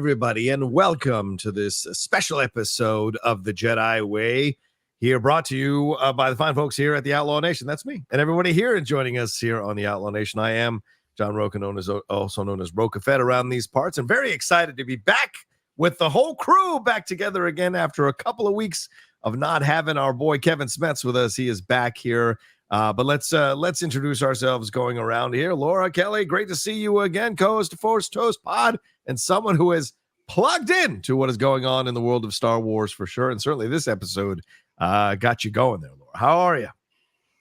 everybody, and welcome to this special episode of the Jedi Way. Here, brought to you by the fine folks here at the Outlaw Nation. That's me, and everybody here joining us here on the Outlaw Nation. I am John Rocha, also known as Rocha Fed around these parts. I'm very excited to be back with the whole crew back together again after a couple of weeks of not having our boy Kevin Smets with us. He is back here. But let's introduce ourselves going around here. Laura Kelly, great to see you again, co-host of Force Toast Pod, and someone who is plugged in to what is going on in the world of Star Wars for sure. And certainly this episode got you going there, Laura. How are you?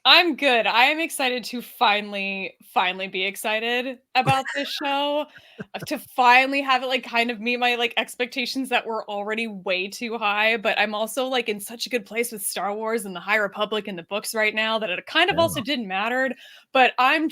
I'm good. I am excited to finally be excited about this show, to finally have it like kind of meet my like expectations that were already way too high. But I'm also like in such a good place with Star Wars and the High Republic and the books right now that it kind of also didn't matter. But I'm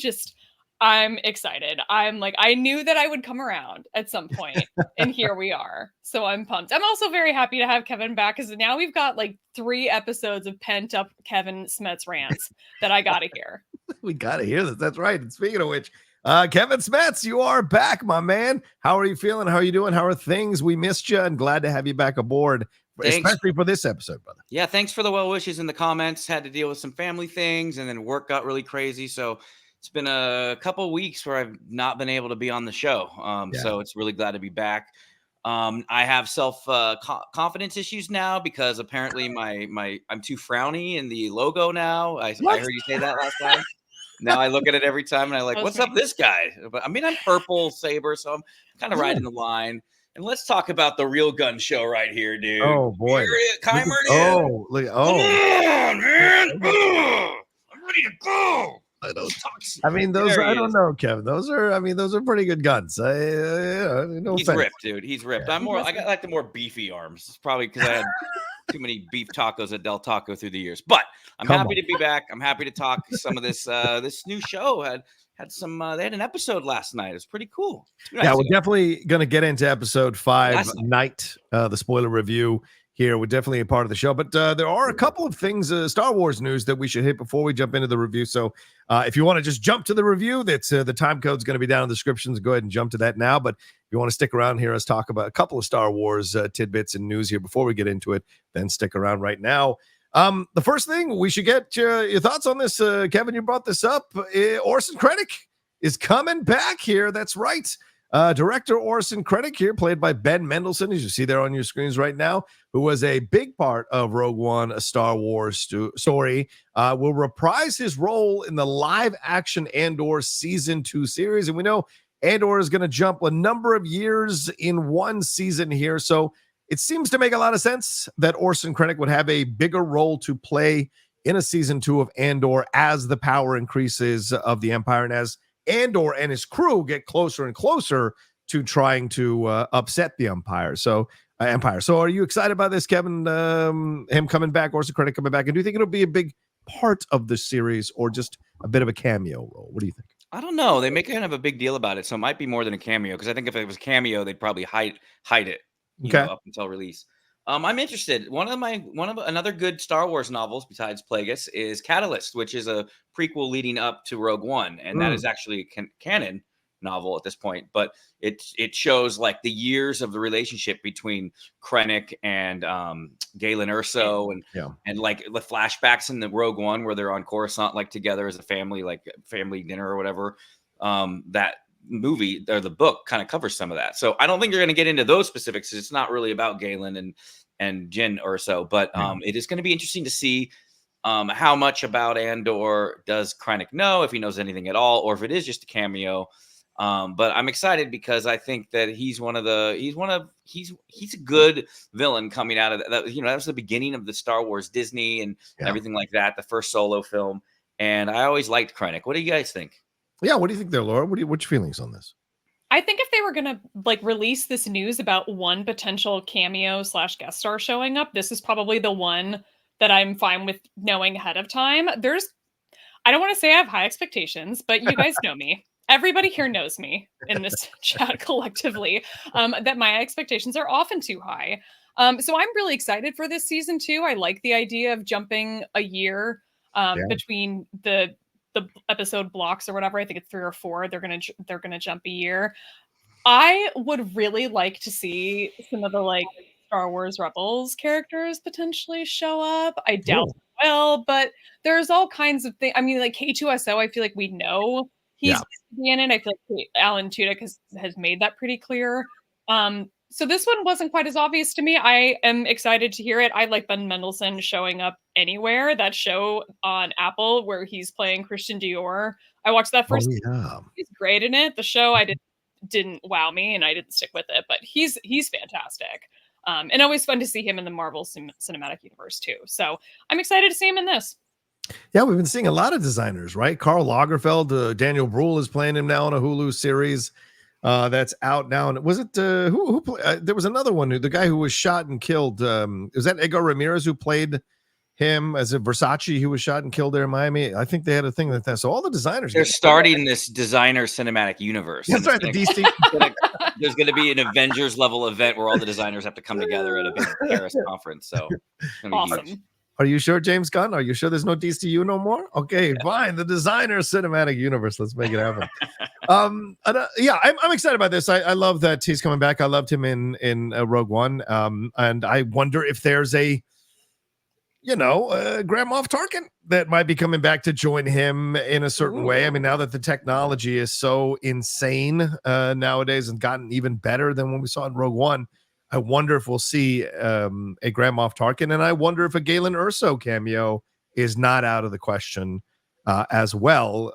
excited. I'm like, I knew that I would come around at some point, and here we are. So I'm pumped. I'm also very happy to have Kevin back because now we've got like 3 episodes of pent up Kevin Smets rants that I gotta hear. We gotta hear this. That's right. And speaking of which, Kevin Smets, you are back, my man. How are you feeling? How are you doing? How are things? We missed you and glad to have you back aboard. Thanks. Especially for this episode, brother. Yeah, thanks for the well wishes in the comments. Had to deal with some family things, and then work got really crazy. So it's been a couple of weeks where I've not been able to be on the show. So it's really glad to be back. I have confidence issues now because apparently I'm too frowny in the logo now. I heard you say that last time. Now I look at it every time and I like, what's up this guy? But I mean, I'm purple saber, so I'm kind of riding the line. And let's talk about the real gun show right here, dude. Oh boy, Qimir, come on, man! I'm ready to go. I mean, those. I don't know, Kevin. Those are pretty good guns. No He's offense. ripped, dude. He's ripped. Yeah. I got like the more beefy arms. It's probably because I had too many beef tacos at Del Taco through the years. But I'm happy to be back. I'm happy to talk some of this. This new show had some. They had an episode last night. It was pretty cool. Yeah, we're definitely going to get into episode 5 night. The spoiler review here. We're definitely a part of the show, but there are a couple of things, Star Wars news that we should hit before we jump into the review. So if you want to just jump to the review, that's the time code's going to be down in the descriptions. Go ahead and jump to that now. But if you want to stick around here, let's talk about a couple of Star Wars tidbits and news here before we get into it. Then stick around right now. The first thing we should get your thoughts on this, Kevin. You brought this up. Orson Krennic is coming back here. That's right. Director Orson Krennic here, played by Ben Mendelson, as you see there on your screens right now, who was a big part of Rogue One, a Star Wars story, will reprise his role in the live-action ANDOR Season 2 series. And we know ANDOR is going to jump a number of years in one season here, so it seems to make a lot of sense that Orson Krennic would have a bigger role to play in a Season 2 of ANDOR as the power increases of the Empire and as Andor and his crew get closer and closer to trying to upset the Empire. So are you excited about this, Kevin? Him coming back, Orson Krennic coming back, and do you think it'll be a big part of the series or just a bit of a cameo role? What do you think? I don't know. They make kind of a big deal about it, so it might be more than a cameo. Because I think if it was cameo, they'd probably hide it, you know, up until release. I'm interested. Another good Star Wars novels besides Plagueis is Catalyst, which is a prequel leading up to Rogue One, and that is actually a canon novel at this point. But it shows like the years of the relationship between Krennic and Galen Erso, and like the flashbacks in the Rogue One where they're on Coruscant like together as a family, like family dinner or whatever. That movie or the book kind of covers some of that. So I don't think you're going to get into those specifics. It's not really about Galen and Jyn Erso, but it is going to be interesting to see how much about Andor does Krennic know, if he knows anything at all, or if it is just a cameo. But I'm excited because I think that he's a good villain coming out of that. You know, that was the beginning of the Star Wars Disney and everything like that, the first solo film. And I always liked Krennic. What do you guys think? Yeah, what do you think there, Laura? What's your feelings on this? I think if they were going to like release this news about one potential cameo / guest star showing up, this is probably the one that I'm fine with knowing ahead of time. I don't want to say I have high expectations, but you guys know me. Everybody here knows me in this chat collectively, that my expectations are often too high. So I'm really excited for this season 2. I like the idea of jumping a year between the episode blocks or whatever. I think it's 3 or 4. They're gonna jump a year. I would really like to see some of the like Star Wars Rebels characters potentially show up. I doubt Cool. they will, but there's all kinds of things. I mean, like K2SO, I feel like we know he's Yeah. going to be in it. I feel like Alan Tudyk has made that pretty clear. So this one wasn't quite as obvious to me. I am excited to hear it. I like Ben Mendelson showing up anywhere. That show on Apple where he's playing Christian Dior. I watched that Oh first. yeah. He's great in it. The show didn't wow me and I didn't stick with it, but he's fantastic. And always fun to see him in the Marvel Cinematic Universe too. So I'm excited to see him in this. Yeah, we've been seeing a lot of designers, right? Karl Lagerfeld, Daniel Bruhl is playing him now on a Hulu series that's out now. And was it who there was another one, the guy who was shot and killed? Was that Edgar Ramirez who played him as a Versace who was shot and killed there in Miami? I think they had a thing like that. So all the designers, they're starting this designer cinematic universe. That's right. The DC. There's going to be an Avengers level event where all the designers have to come together at a big Paris conference. So it's gonna be Awesome. huge. Are you sure, James Gunn? Are you sure there's no DCU no more? Okay, fine. The designer cinematic universe. Let's make it happen. Yeah, I'm excited about this. I love that he's coming back. I loved him in Rogue One. And I wonder if there's a Grand Moff Tarkin that might be coming back to join him in a certain way. I mean, now that the technology is so insane nowadays and gotten even better than when we saw in Rogue One, I wonder if we'll see a Grand Moff Tarkin, and I wonder if a Galen Erso cameo is not out of the question as well.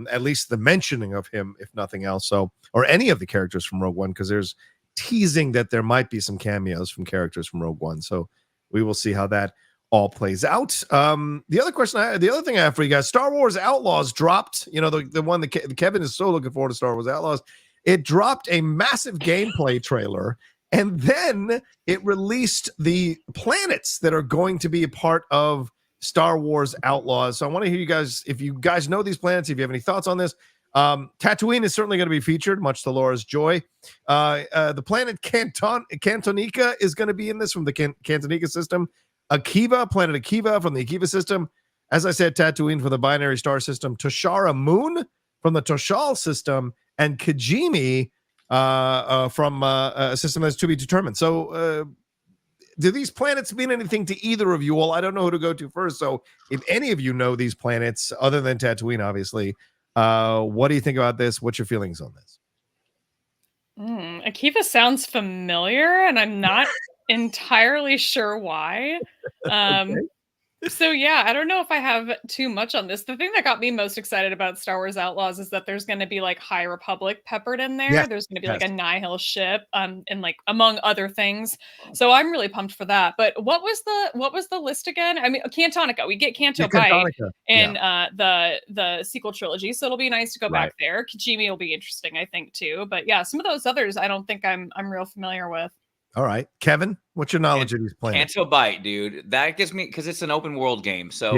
At least the mentioning of him, if nothing else. So, or any of the characters from Rogue One, because there's teasing that there might be some cameos from characters from Rogue One. So we will see how that all plays out. The other thing I have for you guys, Star Wars Outlaws dropped. The one that Kevin is so looking forward to, Star Wars Outlaws. It dropped a massive gameplay trailer. And then it released the planets that are going to be a part of Star Wars Outlaws. So I want to hear you guys, if you guys know these planets, if you have any thoughts on this. Tatooine is certainly going to be featured, much to Laura's joy. The planet Cantonica is going to be in this from the Cantonica system. Planet Akiva from the Akiva system. As I said, Tatooine from the Binary Star system. Toshara Moon from the Toshal system. And Kijimi from a system that's to be determined. So do these planets mean anything to either of you all? I don't know who to go to first. So if any of you know these planets, other than Tatooine, obviously, what do you think about this? What's your feelings on this? Akiva sounds familiar, and I'm not entirely sure why. Okay. So yeah, I don't know if I have too much on this. The thing that got me most excited about Star Wars Outlaws is that there's going to be like High Republic peppered in there. Yes. There's going to be like a Nihil ship, and like among other things. So I'm really pumped for that. But what was the list again? I mean, Cantonica. We get Canto Bight in the sequel trilogy, so it'll be nice to go back there. Kijimi will be interesting, I think, too. But yeah, some of those others I don't think I'm real familiar with. All right, Kevin, what's your knowledge of these planets? Canto Bight, dude. That gives me, because it's an open world game. So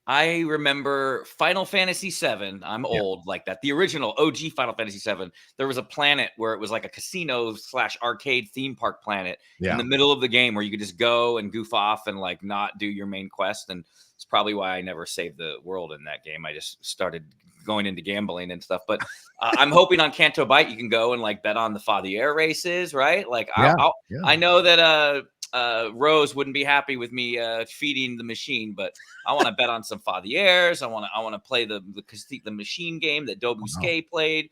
I remember Final Fantasy VII. I'm old like that. The original OG Final Fantasy VII. There was a planet where it was like a casino / arcade theme park planet in the middle of the game where you could just go and goof off and like not do your main quest. And it's probably why I never saved the world in that game. I just started going into gambling and stuff. But I'm hoping on Canto Bight you can go and like bet on the Fathier races, right? Like I know that Rose wouldn't be happy with me feeding the machine, but I want to bet on some Fathiers. I want to play the machine game that Dobusque played.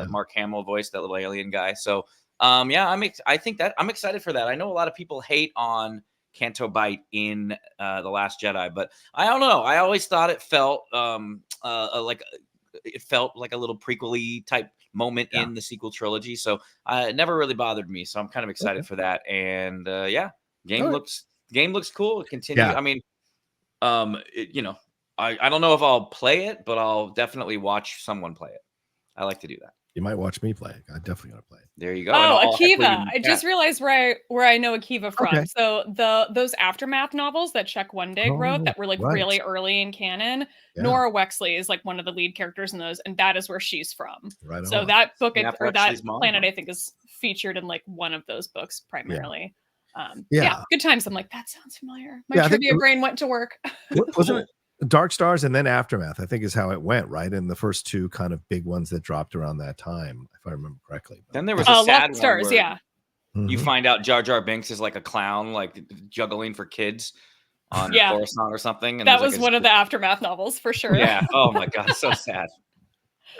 Mark Hamill voiced that little alien guy. So I think that I'm excited for that. I know a lot of people hate on Canto Bight in The Last Jedi, but I don't know. I always thought it felt like a little prequel-y type moment in the sequel trilogy. So it never really bothered me. So I'm kind of excited for that. And game looks cool. It continues. I mean, I don't know if I'll play it, but I'll definitely watch someone play it. I like to do that. You might watch me play it. I'm definitely gonna play it. There you go. Oh, Akiva. I just realized where I know Akiva from. Okay. So those Aftermath novels that Czech Wendig wrote that were like really early in canon. Nora Wexley is like one of the lead characters in those, and that is where she's from. Right. So that book or that planet, I think, is featured in like one of those books primarily. Good times. I'm like, that sounds familiar. My trivia brain went to work. Wasn't it? Dark Stars and then Aftermath, I think, is how it went, right? In the first two kind of big ones that dropped around that time, if I remember correctly. Then there was a sad Lost Stars, one where you find out Jar Jar Binks is like a clown, like juggling for kids on Coruscant or something. And that was one of the Aftermath novels for sure. Yeah. Oh my God, so sad.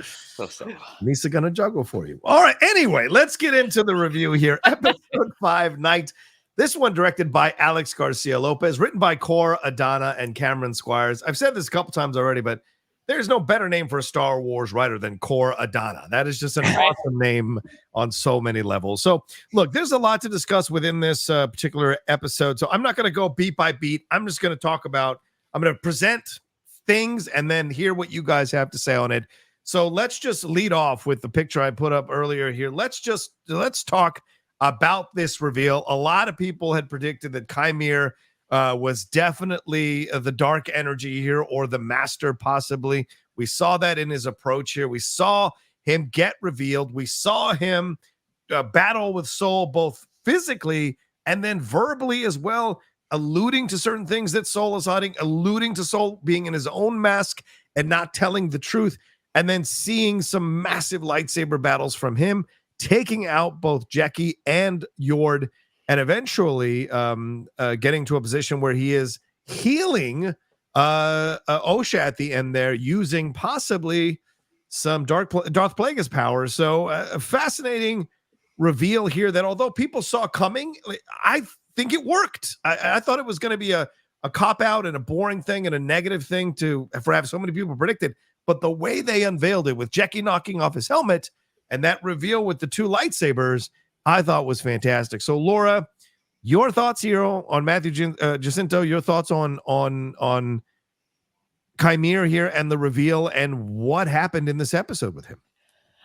So sad. Lisa gonna juggle for you. All right. Anyway, let's get into the review here. Episode 5, Night. This one directed by Alex Garcia Lopez, written by Cor Adana and Cameron Squires. I've said this a couple times already, but there's no better name for a Star Wars writer than Cor Adana. That is just an awesome name on so many levels. So, look, there's a lot to discuss within this particular episode. So I'm not going to go beat by beat. I'm just going to I'm going to present things and then hear what you guys have to say on it. So let's just lead off with the picture I put up earlier here. Let's talk about this reveal. A lot of people had predicted that Qimir was definitely the dark energy here, or the master possibly. We saw that in his approach here. We saw him get revealed. We saw him battle with Soul both physically and then verbally as well, alluding to certain things that Soul is hiding, alluding to Soul being in his own mask and not telling the truth, and then seeing some massive lightsaber battles from him, taking out both Jecki and Yord, and eventually getting to a position where he is healing Osha at the end there, using possibly some Darth Plagueis powers. So a fascinating reveal here that although people saw coming, I think it worked. I thought it was going to be a cop-out and a boring thing and a negative thing for have so many people predicted. But the way they unveiled it with Jecki knocking off his helmet and that reveal with the two lightsabers, I thought was fantastic. So, Laura, your thoughts here on Matthew Jacinto, your thoughts on Qimir here and the reveal and what happened in this episode with him.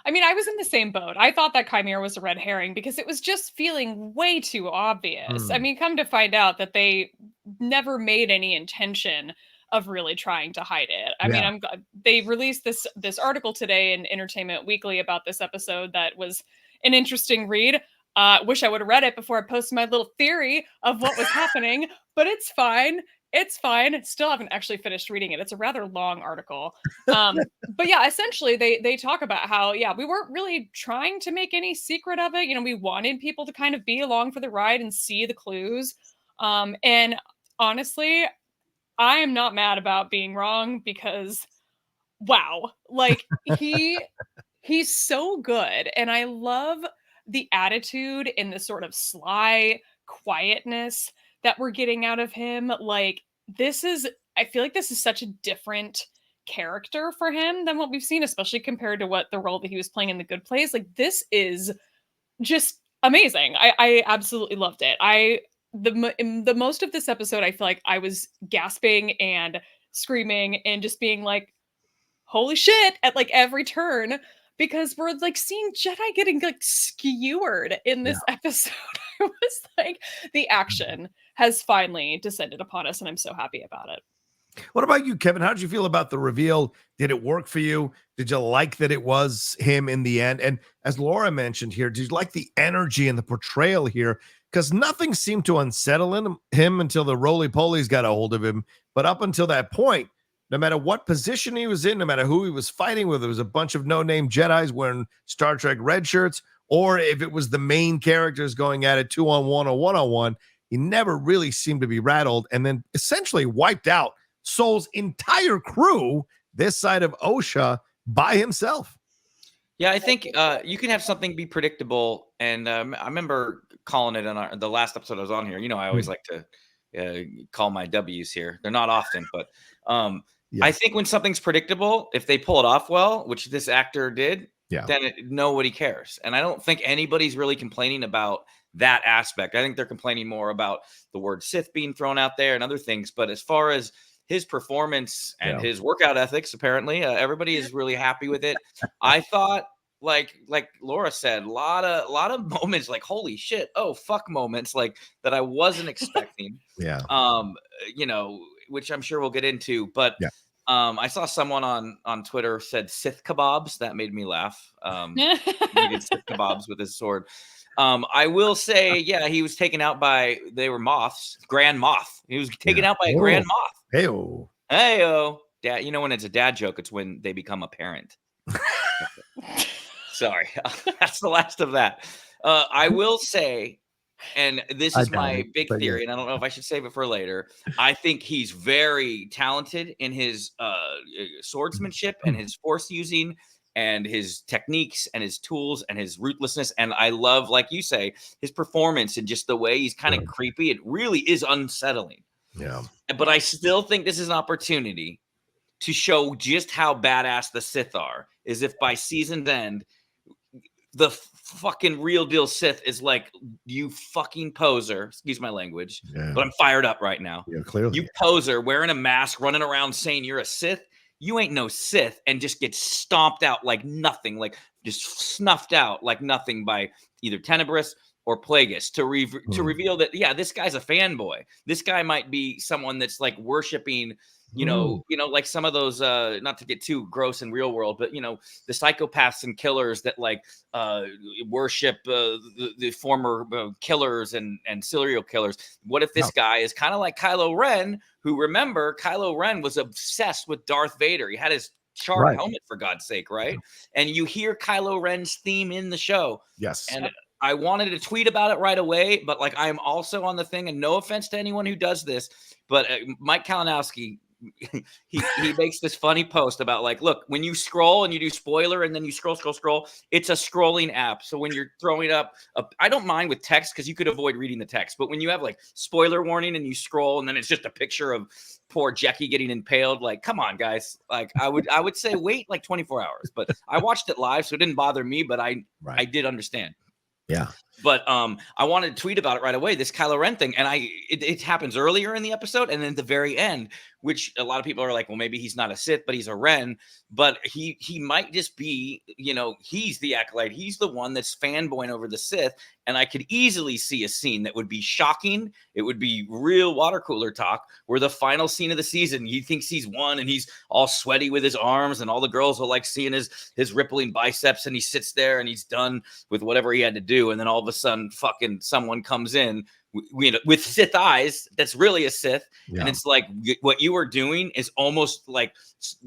I mean, I was in the same boat. I thought that Qimir was a red herring because it was just feeling way too obvious. I mean, come to find out that they never made any intention of really trying to hide it. I mean, they released this article today in Entertainment Weekly about this episode that was an interesting read. Wish I would have read it before I posted my little theory of what was happening, but it's fine. It's fine. Still haven't actually finished reading it. It's a rather long article. But yeah, essentially they talk about how, we weren't really trying to make any secret of it. You know, we wanted people to kind of be along for the ride and see the clues. And honestly, I am not mad about being wrong because, wow, like he's so good. And I love the attitude and the sort of sly quietness that we're getting out of him. Like I feel like this is such a different character for him than what we've seen, especially compared to what the role that he was playing in The Good Place. Like, this is just amazing. I absolutely loved it. The most of this episode, I feel like I was gasping and screaming and just being like, holy shit, at like every turn, because we're like seeing Jedi getting like skewered in this episode. I was like, the action has finally descended upon us, and I'm so happy about it. What about you, Kevin? How did you feel about the reveal? Did it work for you? Did you like that it was him in the end? And as Laura mentioned here, did you like the energy and the portrayal here? Because nothing seemed to unsettle him until the roly-polies got a hold of him. But up until that point, no matter what position he was in, no matter who he was fighting with, it was a bunch of no-name Jedis wearing Star Trek red shirts, or if it was the main characters going at it 2-on-1 or 1-on-1, he never really seemed to be rattled, and then essentially wiped out Soul's entire crew this side of Osha by himself. Yeah, I think you can have something be predictable, and I remember calling it on the last episode I was on here. You know, I always like to call my W's here. They're not often, but I think when something's predictable, if they pull it off well, which this actor did, then nobody cares. And I don't think anybody's really complaining about that aspect. I think they're complaining more about the word Sith being thrown out there and other things. But as far as his performance and his workout ethics, apparently everybody is really happy with it. I thought, like Laura said, a lot of moments like holy shit, oh fuck moments like that I wasn't expecting. You know, which I'm sure we'll get into. But I saw someone on Twitter said Sith kebabs. That made me laugh. He did Sith kebabs with his sword. I will say, he was taken out by, they were moths, Grand Moth. He was taken out by a Grand Moth. Hey-o. Hey-o. Dad, you know when it's a dad joke, it's when they become a parent. Sorry. That's the last of that. I will say, and this is my big theory, and I don't know if I should save it for later. I think he's very talented in his swordsmanship and his force using and his techniques and his tools and his ruthlessness. And I love, like you say, his performance and just the way he's kind of creepy. It really is unsettling. Yeah. But I still think this is an opportunity to show just how badass the Sith are, is if by season's end, the fucking real deal Sith is like, you fucking poser, excuse my language, but I'm fired up right now. Yeah, clearly. You poser wearing a mask, running around saying you're a Sith. You ain't no Sith, and just get stomped out like nothing, like just snuffed out like nothing by either Tenebris or Plagueis to reveal that, yeah, this guy's a fanboy. This guy might be someone that's like worshiping, you know, like some of those, not to get too gross in real world, but, you know, the psychopaths and killers that like worship the former killers and serial killers. What if this guy is kind of like Kylo Ren, who, remember, Kylo Ren was obsessed with Darth Vader. He had his charred helmet, for God's sake, right? And you hear Kylo Ren's theme in the show. Yes. And I wanted to tweet about it right away, but like I'm also on the thing, and no offense to anyone who does this, but Mike Kalinowski, he makes this funny post about like, look, when you scroll and you do spoiler and then you scroll, it's a scrolling app. So when you're throwing up, I don't mind with text because you could avoid reading the text, but when you have like spoiler warning and you scroll and then it's just a picture of poor Jecki getting impaled, like, come on, guys. Like I would say wait like 24 hours, but I watched it live, so it didn't bother me, but I did understand. Yeah. But I wanted to tweet about it right away, this Kylo Ren thing. And it happens earlier in the episode and then at the very end, which a lot of people are like, well, maybe he's not a Sith, but he's a Ren. But he might just be, you know, he's the acolyte. He's the one that's fanboying over the Sith. And I could easily see a scene that would be shocking. It would be real water cooler talk, where the final scene of the season, he thinks he's won and he's all sweaty with his arms and all the girls will like seeing his rippling biceps, and he sits there and he's done with whatever he had to do. And then all of a sudden fucking someone comes in with Sith eyes that's really a Sith. And it's like, what you are doing is almost like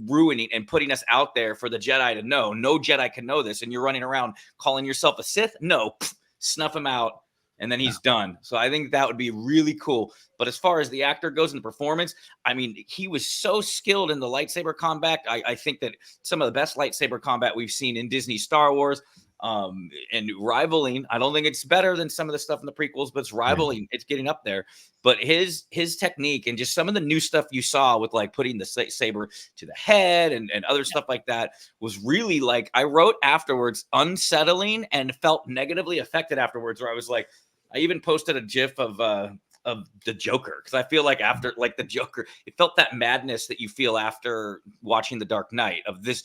ruining and putting us out there for the Jedi to know. No Jedi can know this, and you're running around calling yourself a Sith? No. Snuff him out, and then he's done. So I think that would be really cool. But as far as the actor goes in the performance, I mean, he was so skilled in the lightsaber combat. I think that some of the best lightsaber combat we've seen in Disney Star Wars, and rivaling. I don't think it's better than some of the stuff in the prequels, but it's rivaling. It's getting up there. But his technique and just some of the new stuff you saw with like putting the saber to the head and other stuff like that was really, like, I wrote afterwards, unsettling, and felt negatively affected afterwards, where I was like, I even posted a GIF of the Joker, because I feel like after, like, the Joker, it felt that madness that you feel after watching The Dark Knight, of this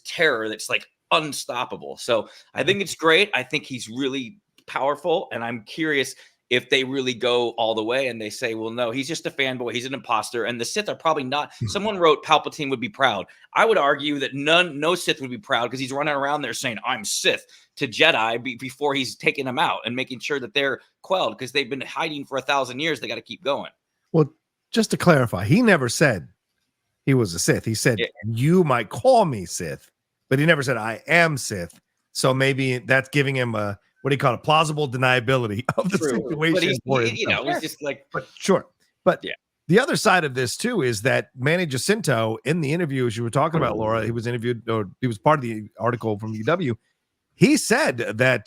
terror that's like unstoppable. So I think it's great. I think he's really powerful, and I'm curious if they really go all the way and they say, well, no, he's just a fanboy, he's an imposter, and the Sith are probably not. Someone wrote Palpatine would be proud. I would argue that no Sith would be proud, because he's running around there saying, I'm Sith, to Jedi before he's taking them out and making sure that they're quelled, because they've been hiding for 1,000 years. They got to keep going. Well, just to clarify, he never said he was a Sith. He said, you might call me Sith, but he never said I am Sith. So maybe that's giving him a, what do you call it, plausible deniability of the situation. But you know, it's just like, but sure. But the other side of this too is that Manny Jacinto, in the interview, as you were talking about, Laura, he was interviewed, or he was part of the article from UW. He said that that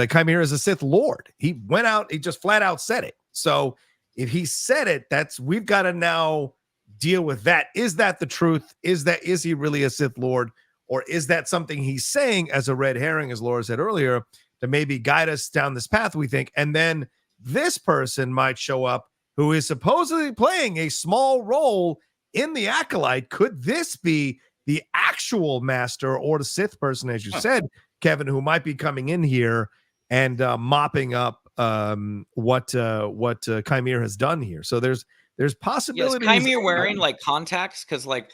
Qimir is a Sith Lord. He went out, he just flat out said it. So if he said it, we've got to now deal with that. Is that the truth? Is he really a Sith Lord? Or is that something he's saying as a red herring, as Laura said earlier, to maybe guide us down this path, we think? And then this person might show up who is supposedly playing a small role in the Acolyte. Could this be the actual master or the Sith person, as you said, Kevin, who might be coming in here and mopping up what Qimir has done here? So there's possibilities. Yes, Qimir wearing like contacts, because like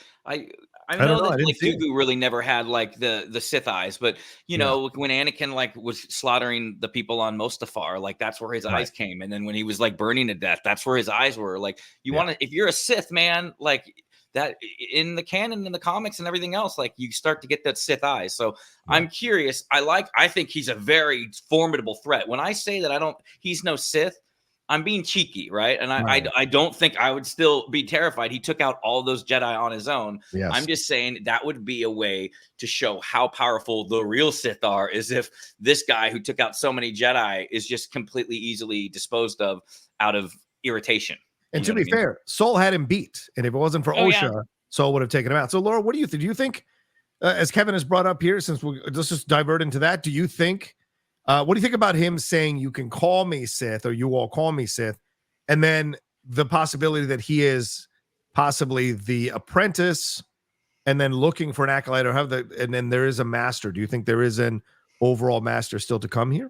I know that like Dooku really never had like the Sith eyes, but you know, when Anakin like was slaughtering the people on Mustafar, like that's where his eyes came. And then when he was like burning to death, that's where his eyes were. Like you want to, if you're a Sith, man, like that in the canon, in the comics and everything else, like you start to get that Sith eyes. So I'm curious. I think he's a very formidable threat. When I say that he's no Sith, I'm being cheeky, right? And I don't think I would still be terrified. He took out all those Jedi on his own. Yes. I'm just saying that would be a way to show how powerful the real Sith are, is if this guy who took out so many Jedi is just completely easily disposed of out of irritation. And to be fair, Soul had him beat. And if it wasn't for Osha, Soul would have taken him out. So, Laura, what do you think? Do you think, as Kevin has brought up here, since let's just divert into that, do you think, what do you think about him saying, you can call me Sith, or you all call me Sith, and then the possibility that he is possibly the apprentice and then looking for an acolyte, or and then there is a master? Do you think there is an overall master still to come here?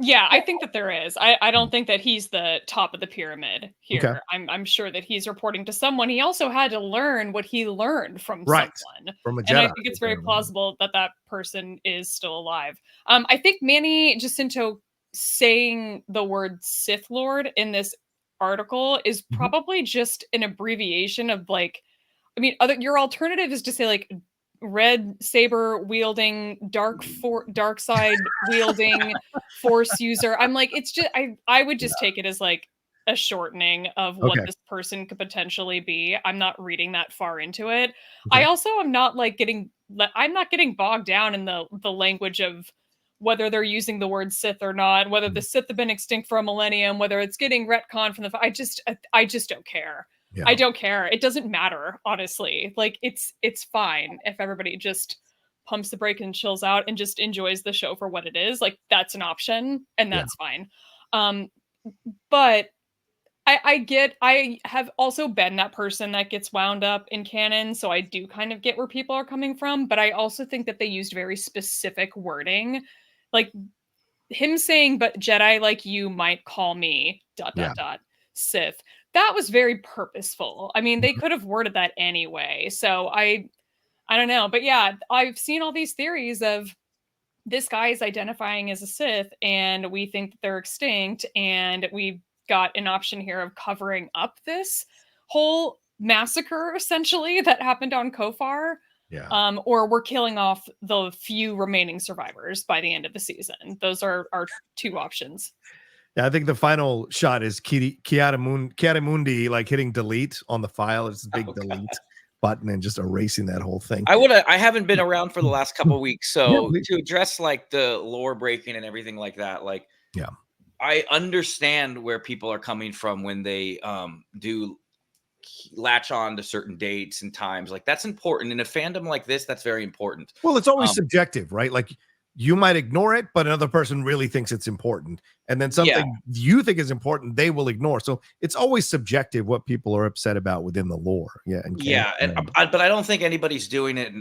Yeah, I think that there is. I don't think that he's the top of the pyramid here. Okay. I'm sure that he's reporting to someone. He also had to learn what he learned from someone. From a Jedi. And I think it's very plausible that that person is still alive. I think Manny Jacinto saying the word Sith Lord in this article is probably just an abbreviation of like, I mean, your alternative is to say like red saber wielding, dark side wielding force user. I'm like, it's just I would just take it as like a shortening of what this person could potentially be. I'm not reading that far into it. I also am not like I'm not getting bogged down in the language of whether they're using the word Sith or not, whether the Sith have been extinct for a millennium, whether it's getting retconned from I just don't care. Yeah. I don't care. It doesn't matter, honestly. Like it's fine if everybody just pumps the brake and chills out and just enjoys the show for what it is. Like that's an option and that's fine. But I have also been that person that gets wound up in canon, so I do kind of get where people are coming from, but I also think that they used very specific wording. Like him saying, but Jedi like you might call me ... Sith. That was very purposeful. I mean, they could have worded that anyway. So I don't know. But yeah, I've seen all these theories of this guy is identifying as a Sith and we think that they're extinct. And we've got an option here of covering up this whole massacre, essentially, that happened on Kofar. Yeah. Or we're killing off the few remaining survivors by the end of the season. Those are our two options. Yeah, I think the final shot is Kiaramundi like hitting delete on the file. It's a big delete button and just erasing that whole thing. I haven't been around for the last couple of weeks, so to address like the lore breaking and everything like that, like I understand where people are coming from when they do latch on to certain dates and times. Like that's important in a fandom like this. That's very important. Well, it's always subjective, right? Like you might ignore it, but another person really thinks it's important. And then something you think is important, they will ignore. So it's always subjective what people are upset about within the lore. Yeah. But I don't think anybody's doing it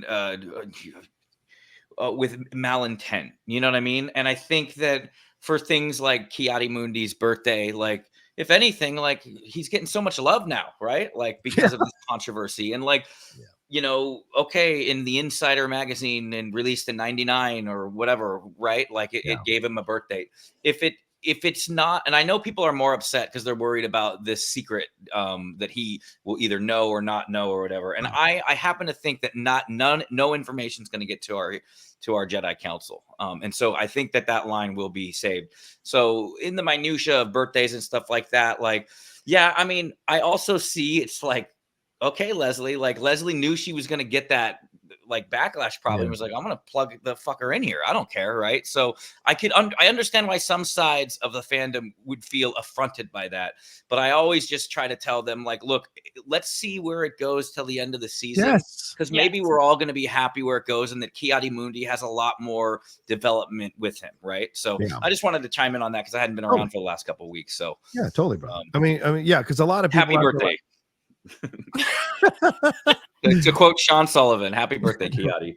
with malintent. You know what I mean? And I think that for things like Kiarimundi's birthday, like if anything, like he's getting so much love now, right? Like because of this controversy and like, you know, okay, in the Insider magazine and released in 99 or whatever, right? Like it gave him a birth date. If it's not, and I know people are more upset because they're worried about this secret that he will either know or not know or whatever. And I happen to think that no information is going to get to our Jedi Council. And so I think that line will be saved. So in the minutia of birthdays and stuff like that, like, yeah, I mean, I also see it's like, okay, Leslie knew she was going to get that like backlash probably was like, I'm going to plug the fucker in here. I don't care. Right. So I understand why some sides of the fandom would feel affronted by that. But I always just try to tell them like, look, let's see where it goes till the end of the season. Yes. Because maybe we're all going to be happy where it goes and that Kiarimundi has a lot more development with him. Right. So I just wanted to chime in on that because I hadn't been around for the last couple of weeks. So yeah, totally, bro. I mean, yeah, because a lot of people happy birthday. To quote Sean Sullivan, happy birthday, Kiadi.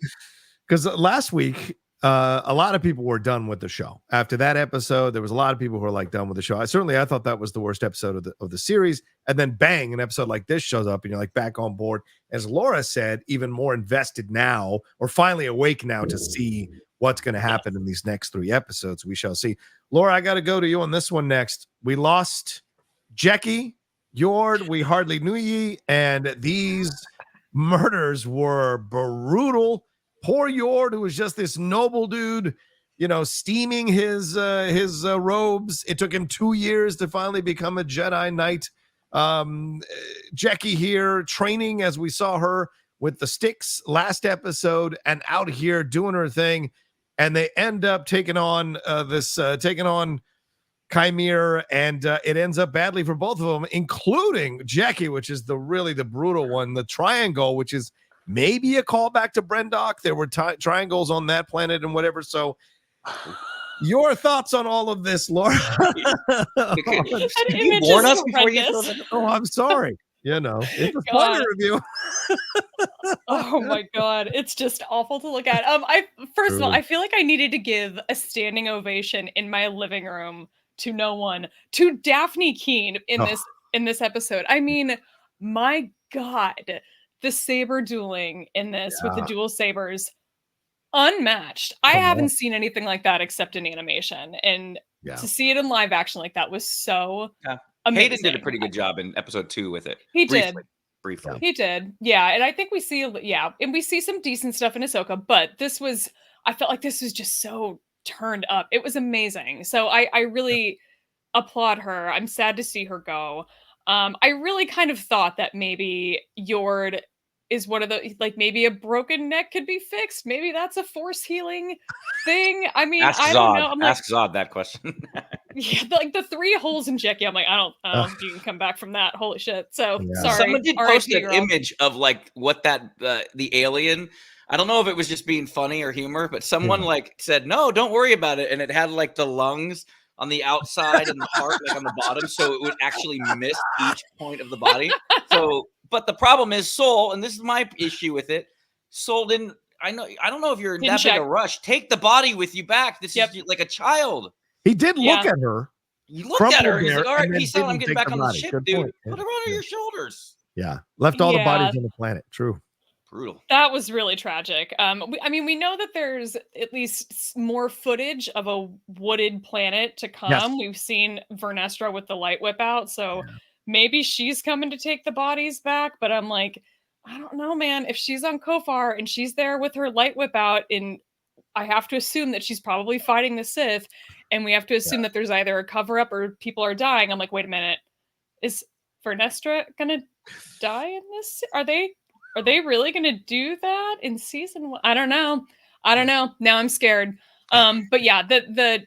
Because last week, a lot of people were done with the show. After that episode, there was a lot of people who were like done with the show. I thought that was the worst episode of the series. And then bang, an episode like this shows up and you're like back on board. As Laura said, even more invested now, or finally awake now to see what's going to happen in these next 3 episodes. We shall see. Laura, I got to go to you on this one next. We lost Jecki, Yord, we hardly knew ye, and these murders were brutal. Poor Yord, who was just this noble dude, steaming his robes. It took him 2 years to finally become a Jedi Knight. Jecki here training, as we saw her with the sticks last episode, and out here doing her thing, and they end up taking on Qimir, and it ends up badly for both of them, including Jecki, which is the brutal one. The triangle, which is maybe a callback to Brendok. There were triangles on that planet and whatever. So your thoughts on all of this, Laura? Can you warn us before you throw that? Oh, I'm sorry. It's a spoiler review. Oh my God, it's just awful to look at. First of all, I feel like I needed to give a standing ovation in my living room to no one, to Daphne Keene in this episode. I mean, my God, the saber dueling in this with the dual sabers, unmatched. I haven't seen anything like that except in animation, and to see it in live action like that was so amazing. Hayden did a pretty good job in episode 2 with it. He did. Briefly. He did. Yeah. And I think we see some decent stuff in Ahsoka, but I felt like this was just so turned up. It was amazing. So I really applaud her. I'm sad to see her go. I really kind of thought that maybe Yord is one of the, like, maybe a broken neck could be fixed. Maybe that's a force healing thing. I mean, I don't know. Ask Zod that question. Yeah, like the 3 holes in Jecki. I'm like, I don't think you can come back from that. Holy shit. So sorry. Someone did post an image of like what that the alien. I don't know if it was just being funny or humor, but someone like said, "No, don't worry about it," and it had like the lungs on the outside and the heart like on the bottom, so it would actually miss each point of the body. So, but the problem is Soul, and this is my issue with it. Soul didn't. I don't know if you're in that big a rush. Take the body with you back. This is like a child. He did look at her. You looked at her. He's like, all right, peace out. I'm getting back on the ship, dude. Put her on your shoulders. Yeah. Left all the bodies on the planet. True. Brutal. That was really tragic. We know that there's at least more footage of a wooded planet to come. Yes. We've seen Vernestra with the light whip out. So maybe she's coming to take the bodies back. But I'm like, I don't know, man. If she's on Kofar and she's there with her light whip out, and I have to assume that she's probably fighting the Sith, and we have to assume that there's either a cover up or people are dying. I'm like, wait a minute, is Vernestra gonna die in this? Are they really gonna do that in season 1? I don't know. Now I'm scared. But yeah, the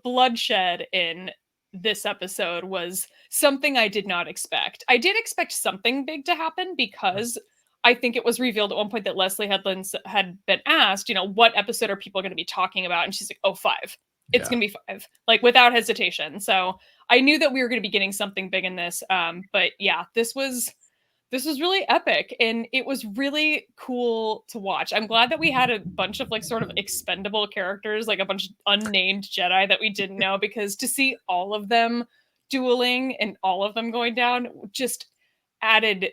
bloodshed in this episode was something I did not expect. I did expect something big to happen because I think it was revealed at one point that Leslie Headland had been asked, what episode are people going to be talking about? And she's like, oh, 5. It's going to be 5, like without hesitation. So I knew that we were going to be getting something big in this. But yeah, this was really epic, and it was really cool to watch. I'm glad that we had a bunch of like sort of expendable characters, like a bunch of unnamed Jedi that we didn't know, because to see all of them dueling and all of them going down just added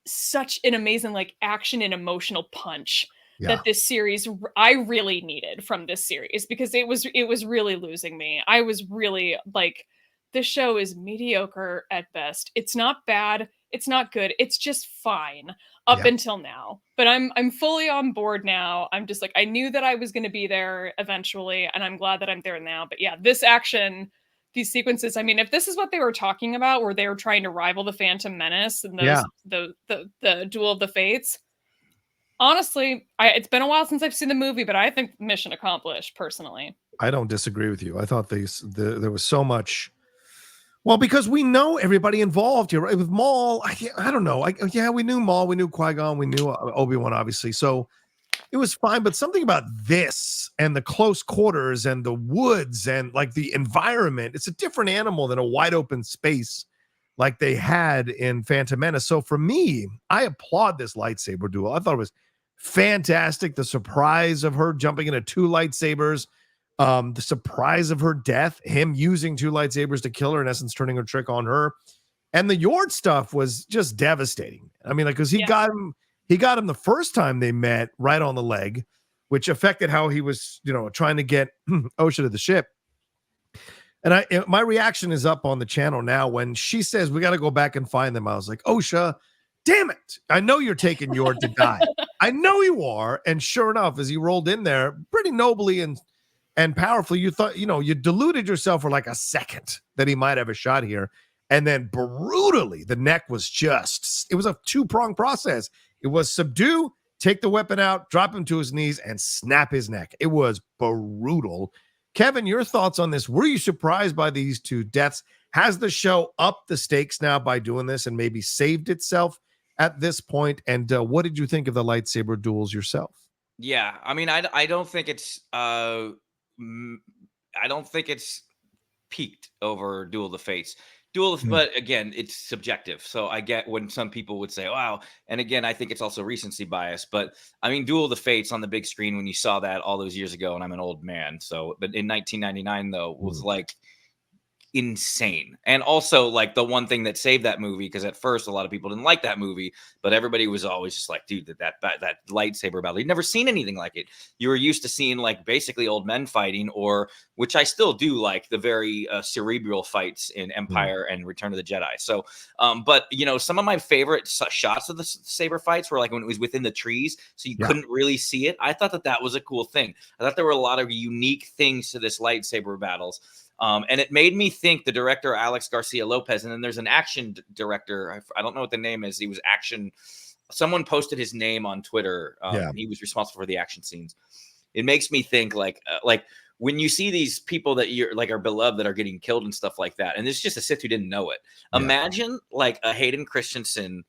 such an amazing like action and emotional punch that this series I really needed from this series, because it was really losing me. I was really like, this show is mediocre at best. It's not bad. It's not good. It's just fine up until now. But I'm fully on board now. I'm just like, I knew that I was going to be there eventually, and I'm glad that I'm there now. But yeah, this action, these sequences, I mean, if this is what they were talking about, where they were trying to rival the Phantom Menace and the Duel of the Fates, honestly, it's been a while since I've seen the movie, but I think mission accomplished, personally. I don't disagree with you. I thought there was so much. Well, because we know everybody involved here, right? With Maul, I don't know. We knew Maul, we knew Qui-Gon, we knew Obi-Wan, obviously. So it was fine. But something about this and the close quarters and the woods and like the environment, it's a different animal than a wide open space like they had in Phantom Menace. So for me, I applaud this lightsaber duel. I thought it was fantastic. The surprise of her jumping into 2 lightsabers. The surprise of her death, him using 2 lightsabers to kill her, in essence, turning her trick on her. And the Yord stuff was just devastating. I mean, like, because he got him the first time they met right on the leg, which affected how he was, trying to get Osha to the ship. And my reaction is up on the channel now when she says, we got to go back and find them. I was like, Osha, damn it, I know you're taking Yord to die. I know you are. And sure enough, as he rolled in there pretty nobly and powerfully, you thought, you deluded yourself for like a second that he might have a shot here. And then brutally, the neck was it was a two-pronged process. It was subdue, take the weapon out, drop him to his knees, and snap his neck. It was brutal. Kevin, your thoughts on this? Were you surprised by these two deaths? Has the show upped the stakes now by doing this and maybe saved itself at this point? And what did you think of the lightsaber duels yourself? Yeah, I mean, I don't think it's peaked over Duel of the Fates. But again, it's subjective. So I get when some people would say, wow. And again, I think it's also recency bias. But I mean, Duel of the Fates on the big screen, when you saw that all those years ago, and I'm an old man. So, but in 1999, though, was like insane. And also like the one thing that saved that movie, because at first a lot of people didn't like that movie, but everybody was always just like, dude, that lightsaber battle, you'd never seen anything like it. You were used to seeing like basically old men fighting, or which I still do like, the very cerebral fights in Empire and Return of the Jedi. So but some of my favorite shots of the saber fights were like when it was within the trees, so you couldn't really see it. I thought that was a cool thing. I thought there were a lot of unique things to this lightsaber battles. And it made me think, the director, Alex Garcia Lopez, and then there's an action director. I don't know what the name is. He was action. Someone posted his name on Twitter. He was responsible for the action scenes. It makes me think like when you see these people that you're like are beloved that are getting killed and stuff like that. And it's just a Sith who didn't know it. Yeah. Imagine like a Hayden Christensen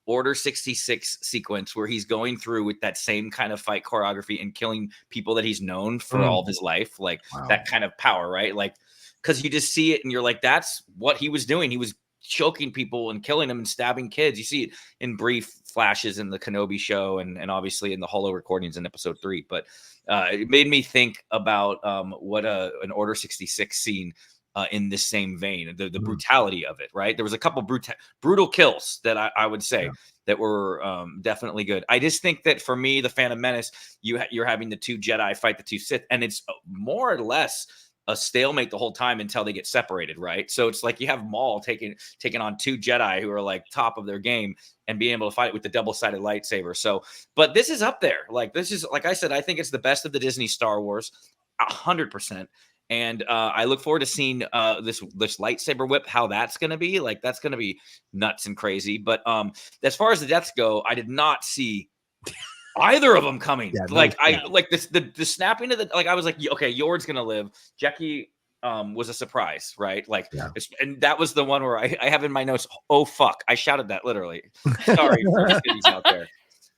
Order 66 sequence where he's going through with that same kind of fight choreography and killing people that he's known for all of his life. Like that kind of power, right? Like, because you just see it and you're like, that's what he was doing. He was choking people and killing them and stabbing kids. You see it in brief flashes in the Kenobi show and obviously in the holo recordings in episode 3. But it made me think about what an Order 66 scene in this same vein, the brutality of it, right? There was a couple brutal kills that I would say that were definitely good. I just think that for me, the Phantom Menace, you're having the two Jedi fight the two Sith, and it's more or less a stalemate the whole time until they get separated, right? So it's like you have Maul taking on two Jedi who are like top of their game and being able to fight with the double-sided lightsaber. So, but this is up there. Like, this is, like I said, I think it's the best of the Disney Star Wars, 100%. And I look forward to seeing this lightsaber whip, how that's going to be. Like, that's going to be nuts and crazy. But as far as the deaths go, I did not see either of them coming. The snapping of the, like, I was like, okay, Yord's gonna live. Jecki was a surprise, right? Like, and that was the one where I have in my notes, oh fuck, I shouted that literally. Sorry for the kiddies out there,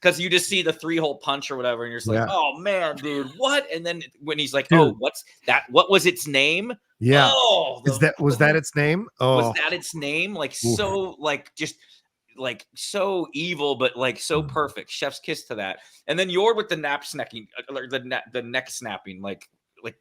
because you just see the 3-hole punch or whatever, and you're just like, oh man, dude, what? And then when he's like, oh, what's that? What was its name? Yeah, oh, was that its name? Oh, was that its name? Like, so like just. Like so evil, but like so perfect. Chef's kiss to that. And then Yord with the the neck snapping, like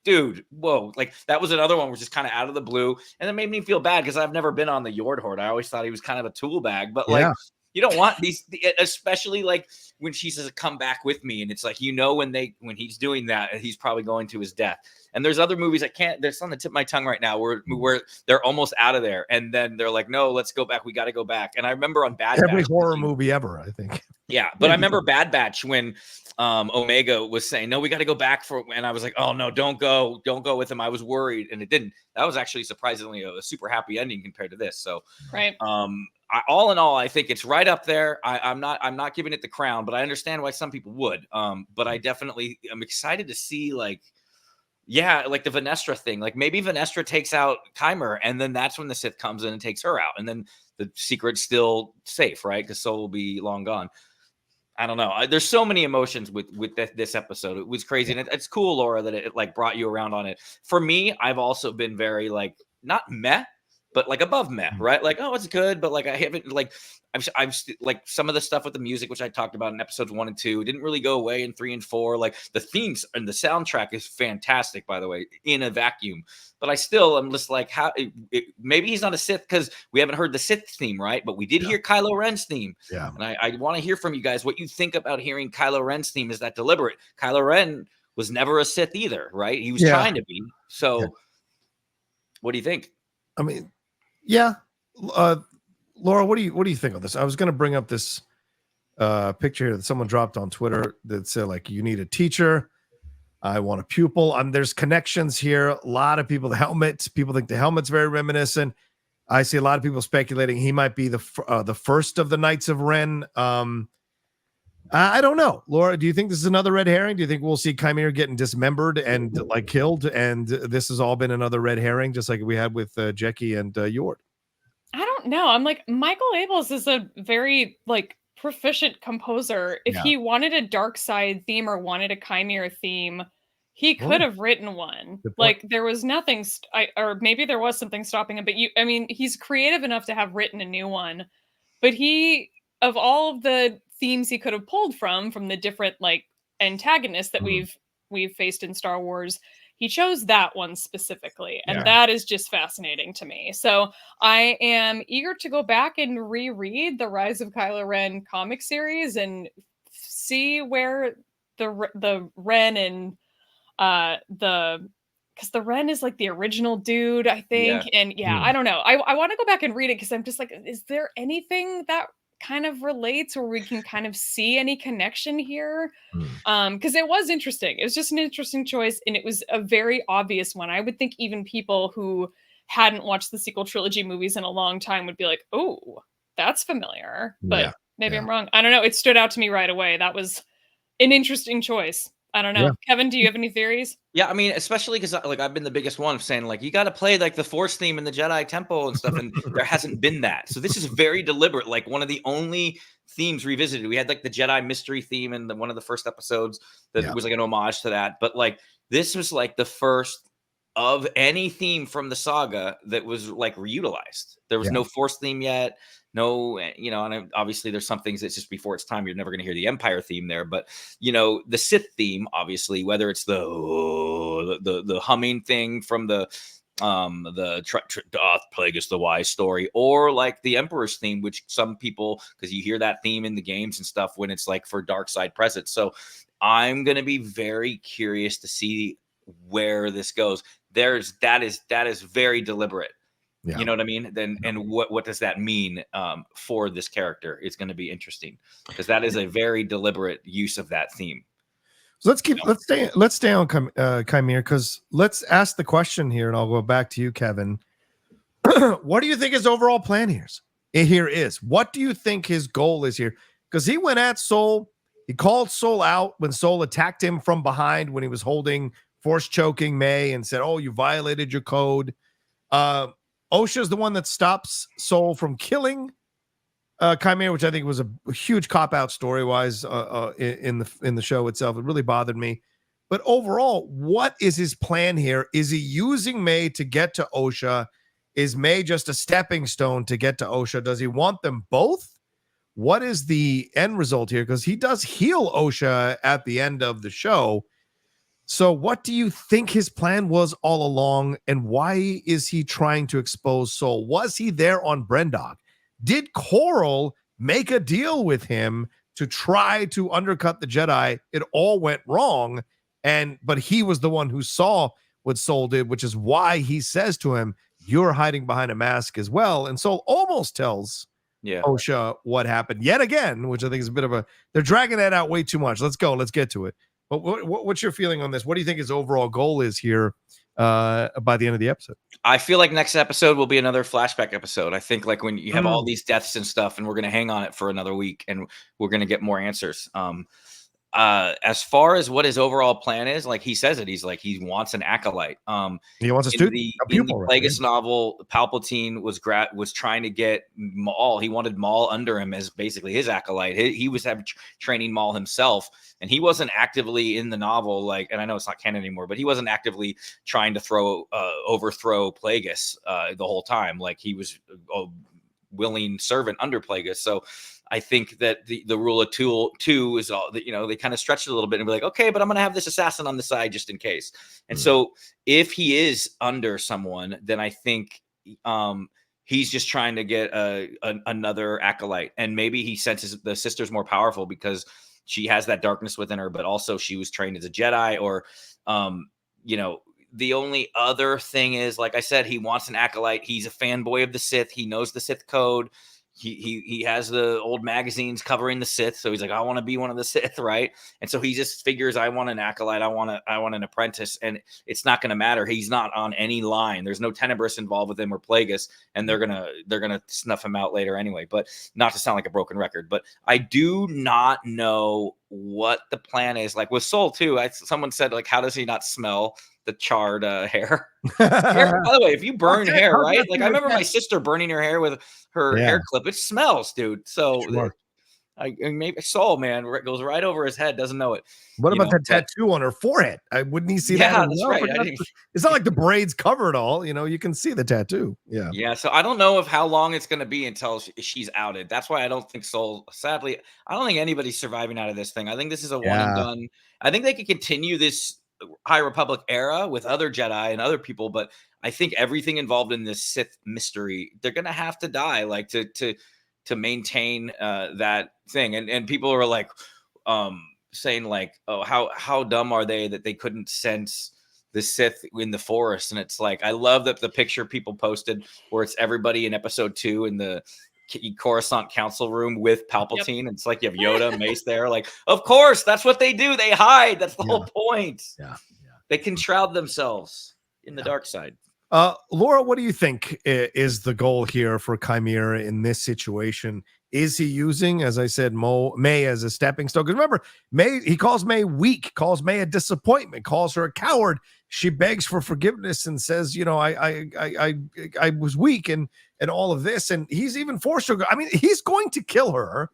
dude, whoa. Like that was another one was just kind of out of the blue, and it made me feel bad because I've never been on the Yord horde. I always thought he was kind of a tool bag, but like you don't want these, especially like when she says come back with me, and it's like, when he's doing that, he's probably going to his death. And there's other movies there's on the tip of my tongue right now where they're almost out of there, and then they're like, no, let's go back, we got to go back. And I remember on every horror movie ever, I think. Yeah, but I remember Bad Batch when Omega was saying, no, we got to go back and I was like, oh no, don't go with him. I was worried, and it didn't. That was actually surprisingly a super happy ending compared to this. So right. All in all, I think it's right up there. I'm not giving it the crown, but I understand why some people would. But I definitely am excited to see like the Venestra thing. Like maybe Venestra takes out Qimir, and then that's when the Sith comes in and takes her out, and then the secret's still safe, right? Because Soul will be long gone. I don't know. There's so many emotions with this episode. It was crazy, and it's cool, Laura, that it like brought you around on it. For me, I've also been very like not meh, but like above meh, right? Like, oh, it's good, but like I haven't like I'm like some of the stuff with the music, which I talked about in episodes 1 and 2, didn't really go away in 3 and 4. Like the themes and the soundtrack is fantastic, by the way, in a vacuum. But I'm just like, maybe he's not a Sith because we haven't heard the Sith theme, right? But we did hear Kylo Ren's theme. Yeah. And I want to hear from you guys what you think about hearing Kylo Ren's theme. Is that deliberate? Kylo Ren was never a Sith either, right? He was trying to be. So what do you think? I mean, yeah. Laura, what do you think of this? I was going to bring up this picture here that someone dropped on Twitter that said, like, you need a teacher. I want a pupil. There's connections here. A lot of people, people think the helmet's very reminiscent. I see a lot of people speculating he might be the first of the Knights of Ren. I don't know. Laura, do you think this is another red herring? Do you think we'll see Qimir getting dismembered and like killed? And this has all been another red herring, just like we had with Jecki and Yord? I don't know. I'm like, Michael Abels is a very like proficient composer. If he wanted a dark side theme or wanted a Qimir theme, he could have written one. Like there was nothing, or maybe there was something stopping him. But I mean, he's creative enough to have written a new one. But of all of the themes he could have pulled from the different like antagonists that we've faced in Star Wars, he chose that one specifically, and that is just fascinating to me. So I am eager to go back and reread the Rise of Kylo Ren comic series and see where the Ren and because the Ren is like the original dude, I think. Yeah. And I don't know. I want to go back and read it because I'm just like, is there anything that kind of relates or we can kind of see any connection here? Because it was interesting. It was just an interesting choice, and it was a very obvious one. I would think even people who hadn't watched the sequel trilogy movies in a long time would be like, oh, that's familiar. But maybe I'm wrong. I don't know. It stood out to me right away. That was an interesting choice. I don't know. Yeah. Kevin, do you have any theories? Yeah, I mean, especially because like I've been the biggest one of saying like you got to play like the Force theme in the Jedi Temple and stuff, and there hasn't been that. So this is very deliberate. Like one of the only themes revisited. We had like the Jedi mystery theme in one of the first episodes that was like an homage to that. But like this was like the first of any theme from the saga that was like reutilized. There was no Force theme yet. No, and obviously there's some things that's just before its time. You're never going to hear the Empire theme there, but the Sith theme, obviously, whether it's the humming thing from the Plagueis the Wise story, or like the Emperor's theme, which some people, because you hear that theme in the games and stuff when it's like for dark side presence. So I'm going to be very curious to see where this goes. That is very deliberate. Yeah. You know what I mean? And what does that mean for this character? It's going to be interesting because that is a very deliberate use of that theme. So let's stay on Qimir, because let's ask the question here, and I'll go back to you, Kevin. What do you think his overall plan here is? What do you think his goal is here? Because he went at Sol. He called Sol out when Sol attacked him from behind when he was holding force choking May and said, "Oh, you violated your code." Osha's the one that stops Sol from killing Qimir, which I think was a huge cop-out story-wise in the show itself. It really bothered me. But overall, what is his plan here? Is he using May to get to Osha? Is May just a stepping stone to get to Osha? Does he want them both? What is the end result here? Because he does heal Osha at the end of the show. So what do you think his plan was all along, and why is he trying to expose Sol? Was he there on Brendok? Did Coral make a deal with him to try to undercut the Jedi? It all went wrong, but he was the one who saw what Sol did, which is why he says to him, "You're hiding behind a mask as well." And Sol almost tells Osha what happened yet again, which I think is a bit of they're dragging that out way too much. Let's get to it. But what's your feeling on this? What do you think his overall goal is here by the end of the episode? I feel like next episode will be another flashback episode. I think like when you have all these deaths and stuff, and we're going to hang on it for another week, and we're going to get more answers. As far as what his overall plan is, like he says it, he's like he wants an acolyte. He wants a student, a pupil. In the Plagueis novel, Palpatine was trying to get Maul. He wanted Maul under him as basically his acolyte. He was training Maul himself, and he wasn't actively in the novel. Like, and I know it's not canon anymore, but he wasn't actively trying to overthrow Plagueis the whole time. Like he was a willing servant under Plagueis. So I think that the rule of two is all that, they kind of stretch it a little bit and be like, okay, but I'm going to have this assassin on the side just in case. And so if he is under someone, then I think he's just trying to get another acolyte. And maybe he senses the sister's more powerful because she has that darkness within her, but also she was trained as a Jedi, or, the only other thing is, like I said, he wants an acolyte. He's a fanboy of the Sith. He knows the Sith code. he has the old magazines covering the Sith, so he's like, I want to be one of the Sith, right? And so he just figures, I want an acolyte, I want an apprentice, and it's not going to matter. He's not on any line. There's no Tenebris involved with him or Plagueis, and they're gonna snuff him out later anyway. But not to sound like a broken record, but I do not know what the plan is. Like with Soul too, someone said, like, how does he not smell the charred hair? By the way, if you burn hair, right? Like I remember my sister burning her hair with her hair clip. It smells, dude. So maybe Soul, man, goes right over his head, doesn't know it. What about that tattoo on her forehead? Wouldn't he see that? Yeah, that's right. It's not like the braids cover it all. You can see the tattoo. Yeah. Yeah. So I don't know how long it's going to be until she's outed. That's why I don't think Soul, sadly, I don't think anybody's surviving out of this thing. I think this is a one and done. I think they could continue this High Republic era with other Jedi and other people, but I think everything involved in this Sith mystery, they're going to have to die, like to maintain that thing. And people are like saying like, oh, how dumb are they that they couldn't sense the Sith in the forest? And it's like, I love that the picture people posted where it's everybody in episode 2 in the Coruscant council room with Palpatine. Yep. It's like you have Yoda, Mace there. Like, of course, that's what they do. They hide. That's the whole point. Yeah. They can shroud themselves in the dark side. Laura, what do you think is the goal here for Qimir in this situation? Is he using, as I said, May as a stepping stone? Because remember, May, he calls May weak, calls May a disappointment, calls her a coward. She begs for forgiveness and says, I was weak and all of this. And he's even forced her. I mean, he's going to kill her.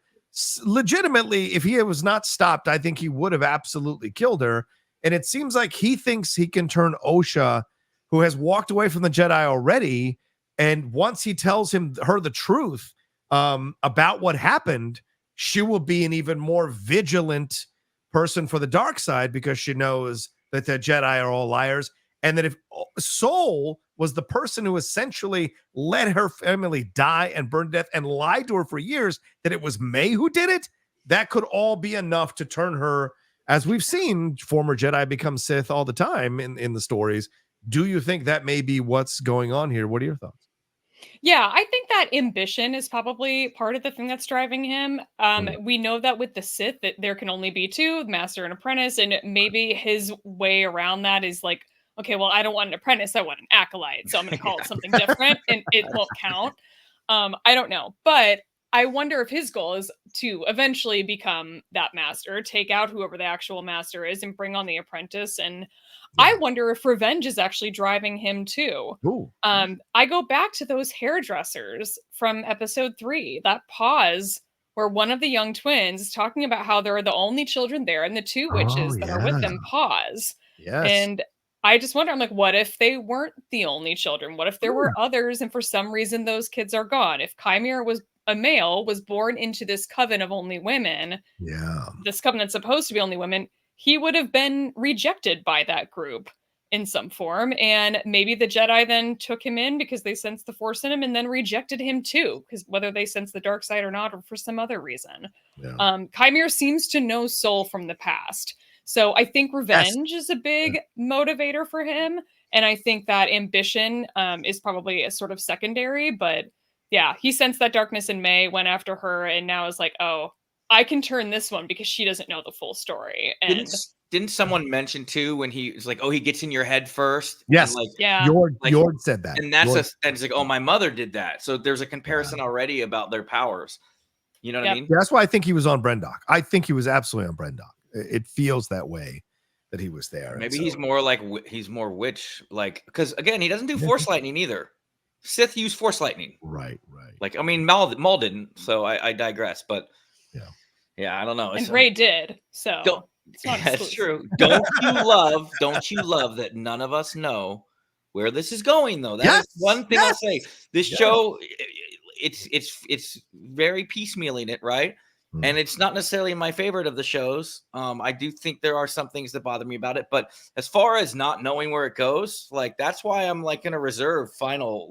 Legitimately, if he was not stopped, I think he would have absolutely killed her. And it seems like he thinks he can turn Osha, who has walked away from the Jedi already, and once he tells her the truth about what happened, she will be an even more vigilant person for the dark side because she knows that the Jedi are all liars, and that if Soul was the person who essentially let her family die and burn to death and lied to her for years, that it was May who did it, that could all be enough to turn her, as we've seen former Jedi become Sith all the time in the stories. Do you think that may be what's going on here? What are your thoughts? Yeah, I think that ambition is probably part of the thing that's driving him. We know that with the Sith that there can only be two, master and apprentice, and maybe his way around that is like, okay, well, I don't want an apprentice, I want an acolyte, so I'm going to call it something different, and it won't count. I don't know, but I wonder if his goal is to eventually become that master, take out whoever the actual master is, and bring on the apprentice. And I wonder if revenge is actually driving him too. I go back to those hairdressers from episode 3, that pause where one of the young twins is talking about how they're the only children there and the two witches that are with them pause. And I just wonder, I'm like, what if they weren't the only children? What if there were others and for some reason those kids are gone? If Qimir was a male, was born into this coven of only women, this coven that's supposed to be only women, he would have been rejected by that group in some form. And maybe the Jedi then took him in because they sensed the Force in him and then rejected him too, because whether they sense the dark side or not, or for some other reason. Qimir seems to know Soul from the past. So I think revenge is a big motivator for him. And I think that ambition is probably a sort of secondary, but yeah, he sensed that darkness in May, went after her, and now is like, oh, I can turn this one because she doesn't know the full story. And didn't someone mention too when he was like, oh, he gets in your head first? Yes. Like, Yord said that. And that's and it's like, oh, my mother did that. So there's a comparison already about their powers. You know what I mean? Yeah, that's why I think he was on Brendock. I think he was absolutely on Brendock. It feels that way that he was there. Maybe he's more like, he's more witch, like, because again, he doesn't do Force lightning either. Sith use Force lightning. Right. Like, I mean, Maul didn't, so I digress, but yeah, I don't know. And Rey did, so that's true. Don't you love that none of us know where this is going, though? That's one thing I'll say. This show, it's very piecemealing it, right? And it's not necessarily my favorite of the shows. I do think there are some things that bother me about it, but as far as not knowing where it goes, like that's why I'm like going to reserve final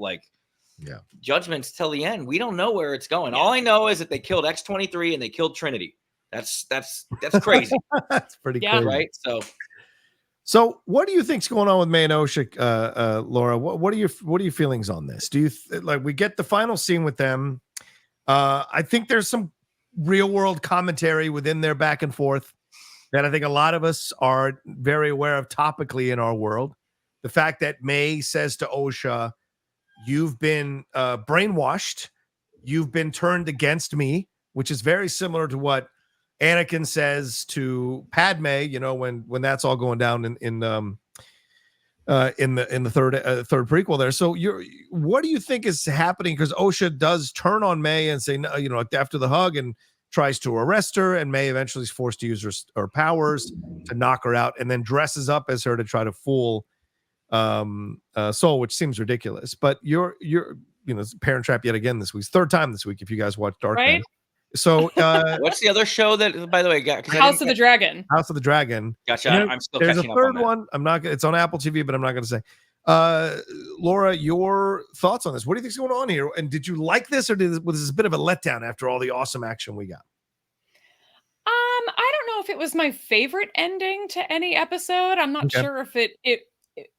judgments till the end. We don't know where it's going. All I know is that they killed X-23 and they killed Trinity. That's crazy. That's pretty crazy, right? So what do you think's going on with May and Osha, Laura? What are your feelings on this? Do you like we get the final scene with them? I think there's some real world commentary within their back and forth that I think a lot of us are very aware of topically in our world. The fact that May says to Osha, you've been brainwashed, you've been turned against me, which is very similar to what Anakin says to Padme, you know, when that's all going down in the third prequel there. So what do you think is happening? Because Osha does turn on May and say, no, you know, after the hug, and tries to arrest her, and May eventually is forced to use her powers to knock her out, and then dresses up as her to try to fool Soul, which seems ridiculous. But you're Parent Trap yet again this week, third time this week if you guys watch Dark Knight. So what's the other show that, by the way, House of the Dragon? House of the Dragon. Gotcha. I'm still there's catching a third up on one. I'm not gonna, it's on Apple TV, but I'm not going to say. Laura, your thoughts on this? What do you think's going on here? And did you like this, or was this a bit of a letdown after all the awesome action we got? I don't know if it was my favorite ending to any episode. I'm not sure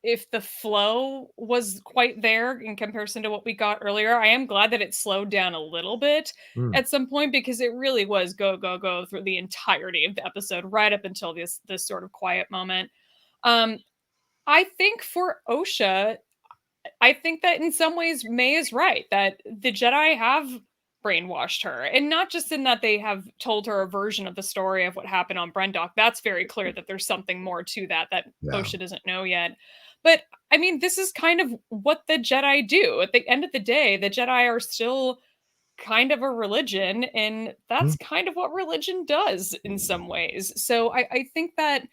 if the flow was quite there in comparison to what we got earlier. I am glad that it slowed down a little bit at some point, because it really was go through the entirety of the episode, right up until this sort of quiet moment. I think for Osha, I think that in some ways May is right, that the Jedi have brainwashed her, and not just in that they have told her a version of the story of what happened on Brendock. That's very clear that there's something more to that Osha doesn't know yet. But I mean, this is kind of what the Jedi do. At the end of the day, the Jedi are still kind of a religion, and that's kind of what religion does in some ways. So I think that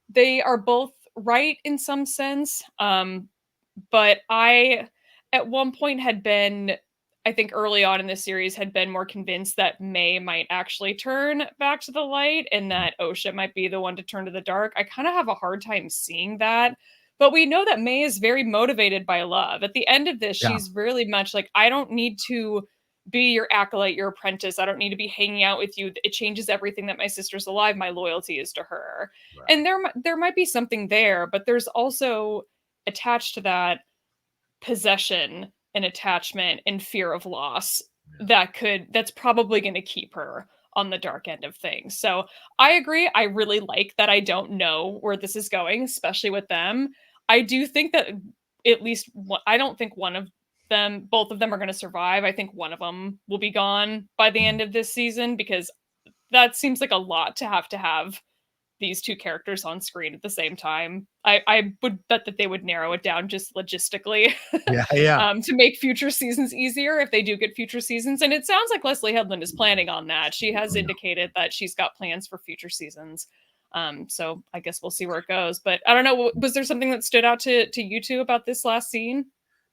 they are both right in some sense. But I, at one point, had been, I think early on in the series, had been more convinced that May might actually turn back to the light, and that Osha might be the one to turn to the dark. I kind of have a hard time seeing that. But we know that May is very motivated by love. At the end of this, she's really much like, I don't need to be your acolyte, your apprentice. I don't need to be hanging out with you. It changes everything that my sister's alive. My loyalty is to her. Right. And there might be something there, but there's also attached to that possession and attachment and fear of loss that's probably going to keep her on the dark end of things. So I agree. I really like that I don't know where this is going, especially with them. I do think that at least I don't think both of them are going to survive. I think one of them will be gone by the end of this season, because that seems like a lot to have these two characters on screen at the same time. I would bet that they would narrow it down just logistically to make future seasons easier if they do get future seasons. And it sounds like Leslie Headland is planning on that. She has indicated that she's got plans for future seasons. So I guess we'll see where it goes. But I don't know, was there something that stood out to you two about this last scene?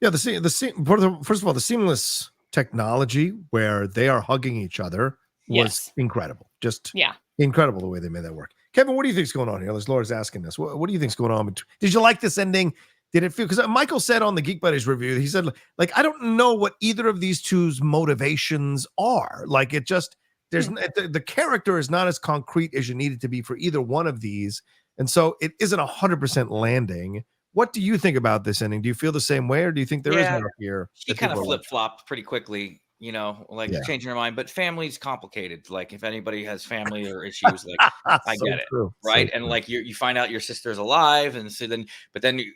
Yeah, the scene. First of all, the seamless technology where they are hugging each other was incredible. Just incredible the way they made that work. Kevin, what do you think's going on here? Laura's asking this. What do you think's going on? Did you like this ending? Did it feel? Because Michael said on the Geek Buddies review, he said, like, I don't know what either of these two's motivations are. Like, it just the character is not as concrete as you need it to be for either one of these, and so it isn't 100% landing. What do you think about this ending? Do you feel the same way, or do you think there is more here? She kind of flip-flopped pretty quickly, changing her mind. But family's complicated. Like, if anybody has family or issues, like, I get it, right? And like, you find out your sister's alive, and so then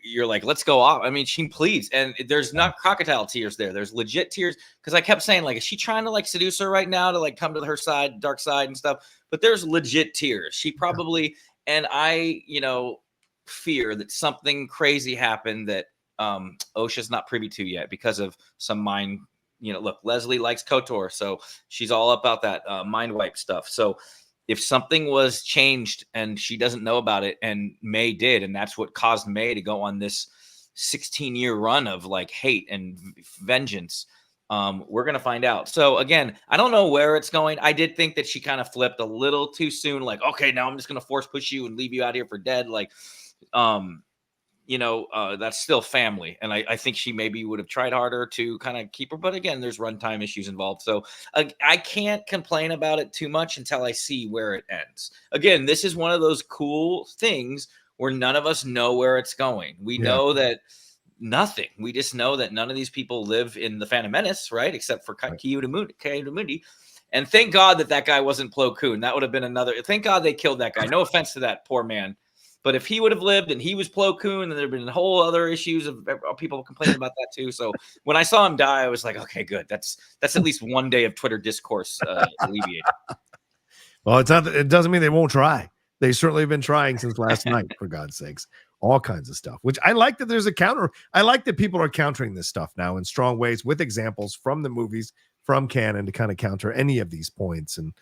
you're like, let's go off. I mean, she pleads, and there's not crocodile tears there. There's legit tears, because I kept saying, like, is she trying to like seduce her right now to like come to her side, dark side and stuff? But there's legit tears. She probably, and I, fear that something crazy happened that Osha's not privy to yet because of some mind. Look, Leslie likes KOTOR, so she's all about that mind wipe stuff. So if something was changed and she doesn't know about it, and May did, and that's what caused May to go on this 16-year run of like hate and vengeance, we're going to find out. So again, I don't know where it's going. I did think that she kind of flipped a little too soon. Like, okay, now I'm just going to force push you and leave you out here for dead. Like, that's still family. And I think she maybe would have tried harder to kind of keep her. But again, there's runtime issues involved. So I can't complain about it too much until I see where it ends. Again, this is one of those cool things where none of us know where it's going. We know that nothing. We just know that none of these people live in the Phantom Menace, right? Except for Ki-Adi-Mundi. And thank God that guy wasn't Plo Koon. That would have been another. Thank God they killed that guy. No offense to that poor man. But if he would have lived and he was Plo Koon, and there have been whole other issues of people complaining about that too. So when I saw him die, I was like, okay, good. That's at least one day of Twitter discourse alleviated. Well, it's not. It doesn't mean they won't try. They certainly have been trying since last night, for God's sakes. All kinds of stuff, which I like that there's a counter. I like that people are countering this stuff now in strong ways with examples from the movies, from canon, to kind of counter any of these points. And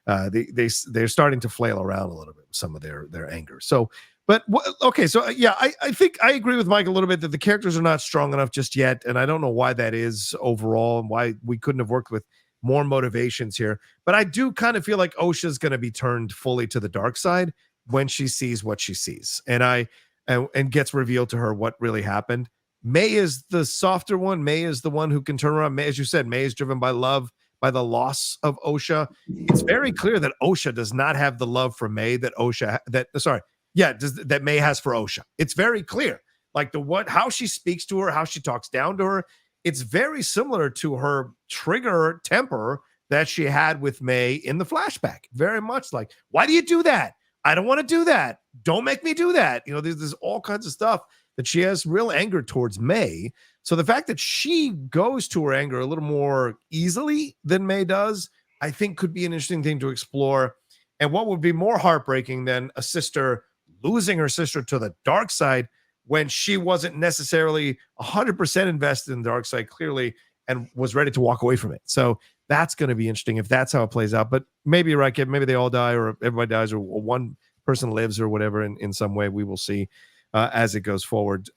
they're starting to flail around a little bit with some of their anger. So, but okay, so yeah, I think I agree with Mike a little bit that the characters are not strong enough just yet, and I don't know why that is overall, and why we couldn't have worked with more motivations here. But I do kind of feel like Osha's going to be turned fully to the dark side when she sees what she sees, and gets revealed to her what really happened. May is the softer one. May is the one who can turn around. May, as you said, May is driven by love, by the loss of Osha. It's very clear that Osha does not have the love for May that May has for Osha. It's very clear. Like how she speaks to her, how she talks down to her. It's very similar to her trigger temper that she had with May in the flashback. Very much like, why do you do that? I don't want to do that. Don't make me do that. You know, there's all kinds of stuff that she has real anger towards May. So the fact that she goes to her anger a little more easily than May does, I think could be an interesting thing to explore. And what would be more heartbreaking than a sister losing her sister to the dark side when she wasn't necessarily 100% invested in the dark side, clearly, and was ready to walk away from it. So that's going to be interesting if that's how it plays out. But maybe you're right, Kid. Maybe they all die, or everybody dies, or one person lives, or whatever in some way. We will see as it goes forward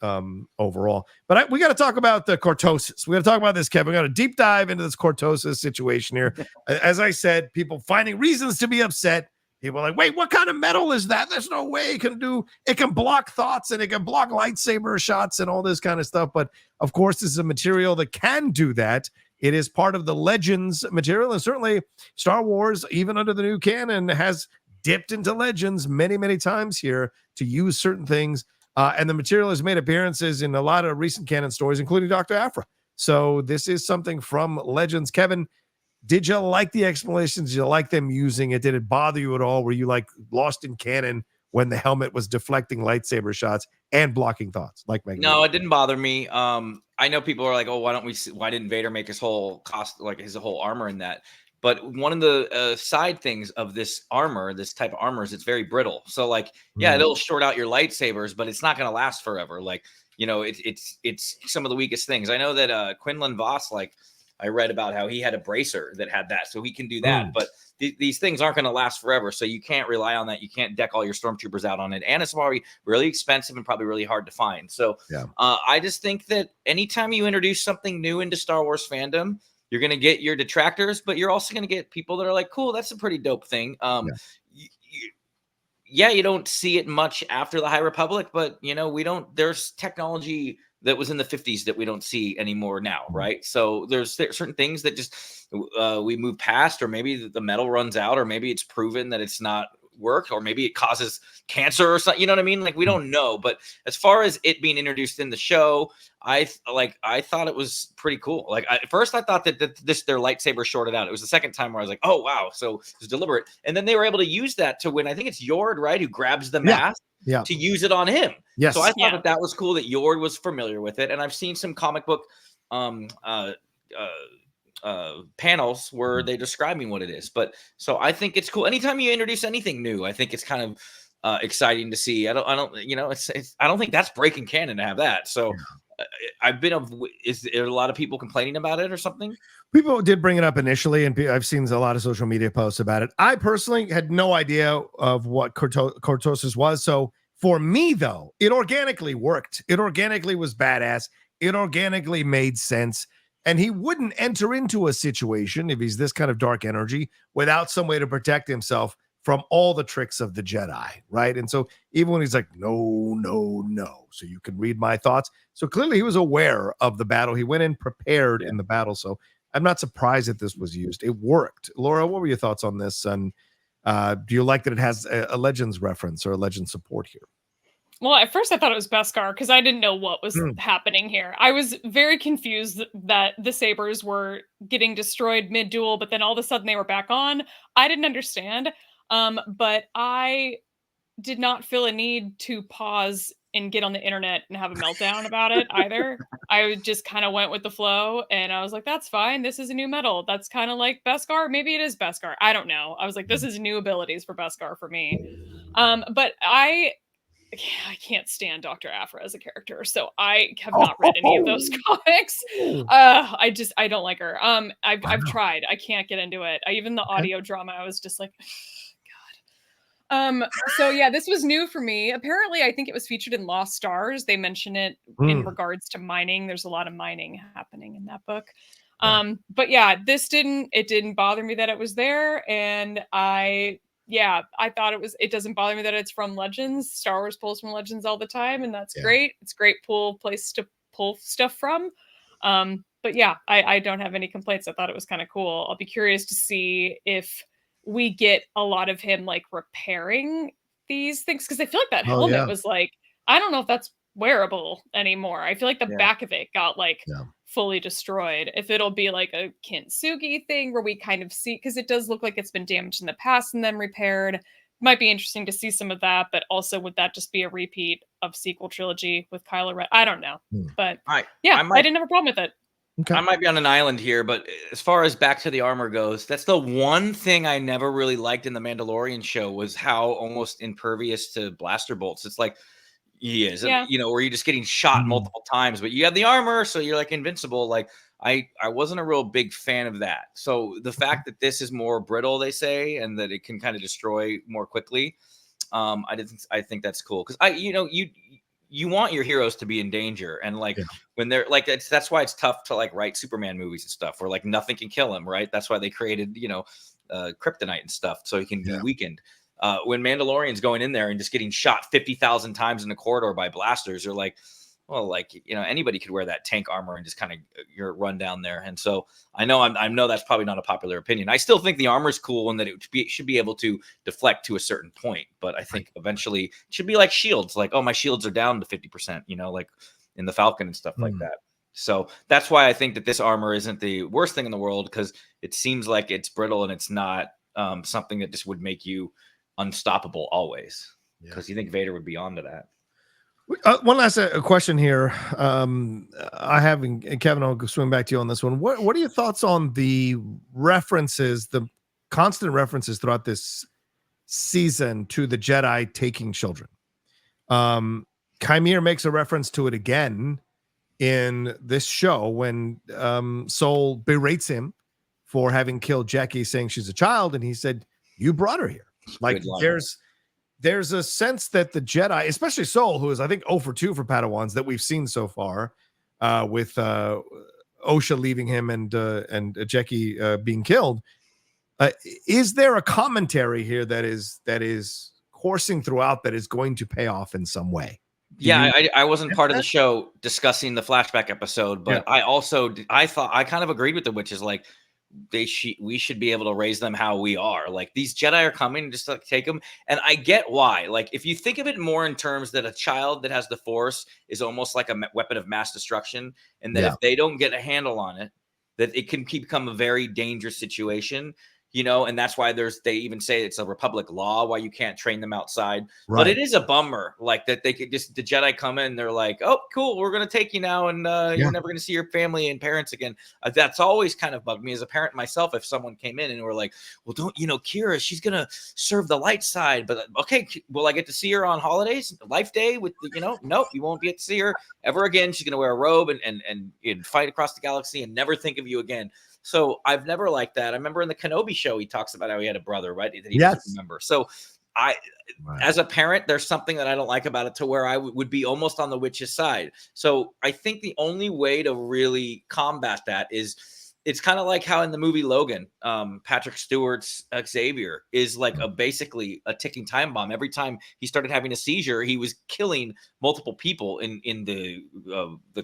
overall. But we got to talk about the cortosis. We got to talk about this, Kevin. We got to deep dive into this cortosis situation here. As I said, people finding reasons to be upset. People are like, wait, what kind of metal is that? There's no way it can block thoughts, and it can block lightsaber shots and all this kind of stuff. But of course, this is a material that can do that. It is part of the Legends material, and certainly Star Wars, even under the new canon, has dipped into Legends many, many times here to use certain things. And the material has made appearances in a lot of recent canon stories, including Dr. Aphra. So this is something from Legends. Kevin, did you like the explanations? Did you like them using it? Did it bother you at all? Were you like lost in canon when the helmet was deflecting lightsaber shots and blocking thoughts? No, it didn't bother me. I know people are like, oh, why didn't Vader make his whole his whole armor in that? But one of the side things of this armor, this type of armor, is it's very brittle. So like, yeah, it'll short out your lightsabers, but it's not going to last forever. Like, you know, it's some of the weakest things. I know that Quinlan Voss, like, I read about how he had a bracer that had that, so he can do that. But these things aren't going to last forever, so you can't rely on that. You can't deck all your stormtroopers out on it, and it's probably really expensive and probably really hard to find. So I just think that anytime you introduce something new into Star Wars fandom, you're going to get your detractors, but you're also going to get people that are like, cool, that's a pretty dope thing. You don't see it much after the High Republic, but, you know, there's technology that was in the 50s that we don't see anymore now, right? So there's certain things that just we move past, or maybe the metal runs out, or maybe it's proven that it's not work, or maybe it causes cancer or something. You know what I mean? Like, we don't know. But as far as it being introduced in the show, I thought it was pretty cool. Like, at first I thought that their lightsaber shorted out. It was the second time where I was like, oh wow, so it was deliberate. And then they were able to use that to win. I think it's Yord, right, who grabs the mask to use it on him. Yes. So I thought that was cool that Yord was familiar with it. And I've seen some comic book panels where they're describing what it is. But so I think it's cool. Anytime you introduce anything new, I think it's kind of exciting to see. I don't think that's breaking canon to have that. So is there a lot of people complaining about it or something? People did bring it up initially, and I've seen a lot of social media posts about it. I personally had no idea of what cortosis was. So for me, though, it organically worked. It organically was badass. It organically made sense. And he wouldn't enter into a situation, if he's this kind of dark energy, without some way to protect himself from all the tricks of the Jedi, right? And so even when he's like, no, so you can read my thoughts. So clearly he was aware of the battle. He went in prepared in the battle. So I'm not surprised that this was used. It worked. Laura, what were your thoughts on this? And do you like that it has a Legends reference or a Legends support here? Well, at first I thought it was Beskar because I didn't know what was happening here. I was very confused that the sabers were getting destroyed mid-duel, but then all of a sudden they were back on. I didn't understand, but I did not feel a need to pause and get on the internet and have a meltdown about it either. I just kind of went with the flow, and I was like, "That's fine. This is a new metal. That's kind of like Beskar. Maybe it is Beskar. I don't know." I was like, "This is new abilities for Beskar for me." But I can't stand Dr. Aphra as a character, so I have not read any of those comics. I don't like her. I've tried. I can't get into it. Even the audio drama, I was just like, God. So yeah, this was new for me. Apparently, I think it was featured in Lost Stars. They mention it in regards to mining. There's a lot of mining happening in that book. But yeah, it didn't bother me that it was there, and I thought it doesn't bother me that it's from Legends. Star Wars pulls from Legends all the time, and that's great. It's a great place to pull stuff from. But yeah, I don't have any complaints. I thought it was kind of cool. I'll be curious to see if we get a lot of him like repairing these things, because I feel like that helmet was like, I don't know if that's wearable anymore. I feel like the back of it got like fully destroyed. If it'll be like a Kintsugi thing where we kind of see, because it does look like it's been damaged in the past and then repaired. Might be interesting to see some of that, but also would that just be a repeat of sequel trilogy with Kylo Ren? I don't know, but I didn't have a problem with it. Okay. I might be on an island here, but as far as back to the armor goes, that's the one thing I never really liked in the Mandalorian show was how almost impervious to blaster bolts. It's like he is, you know, where you're just getting shot multiple times, but you have the armor, so you're like invincible. Like I wasn't a real big fan of that. So the fact that this is more brittle, they say, and that it can kind of destroy more quickly, I think that's cool because you want your heroes to be in danger, and like when they're like that's why it's tough to like write Superman movies and stuff where like nothing can kill him, right? That's why they created kryptonite and stuff so he can be weakened. When Mandalorian's going in there and just getting shot 50,000 times in the corridor by blasters, you're like, well, like anybody could wear that tank armor and just kind of run down there. And so I know that's probably not a popular opinion. I still think the armor is cool and that it should be able to deflect to a certain point. But I think eventually it should be like shields. Like, oh, my shields are down to 50%. Like in the Falcon and stuff like that. So that's why I think that this armor isn't the worst thing in the world, because it seems like it's brittle and it's not something that just would make you unstoppable always. Because you think Vader would be onto that. One last question here. I have, and Kevin, I'll swing back to you on this one. What are your thoughts on the references, the constant references throughout this season to the Jedi taking children? Qimir makes a reference to it again in this show when Sol berates him for having killed Jecki, saying she's a child, and he said, "You brought her here." Like there's a sense that the Jedi, especially Sol, who is I think 0 for 2 for Padawans that we've seen so far, with Osha leaving him and Jecki being killed. Is there a commentary here that is coursing throughout that is going to pay off in some way? I wasn't part of the show discussing the flashback episode, but I thought I kind of agreed with the witches. Like we should be able to raise them how we are. Like these Jedi are coming, just like take them. And I get why. Like if you think of it more in terms that a child that has the Force is almost like a weapon of mass destruction, and that if they don't get a handle on it, that it can become a very dangerous situation. And that's why they even say it's a Republic law why you can't train them outside. Right. But it is a bummer, like that they could just the Jedi come in, and they're like, "Oh, cool, we're gonna take you now, and you're never gonna see your family and parents again." That's always kind of bugged me as a parent myself. If someone came in and were like, "Well, don't Kira? She's gonna serve the light side, but okay, will I get to see her on holidays, Life Day with Nope, you won't get to see her ever again. She's gonna wear a robe and fight across the galaxy and never think of you again." So I've never liked that. I remember in the Kenobi show, he talks about how he had a brother, right? That he doesn't remember. So as a parent, there's something that I don't like about it to where I would be almost on the witch's side. So I think the only way to really combat that is it's kind of like how in the movie Logan, Patrick Stewart's Xavier is like basically a ticking time bomb. Every time he started having a seizure, he was killing multiple people in the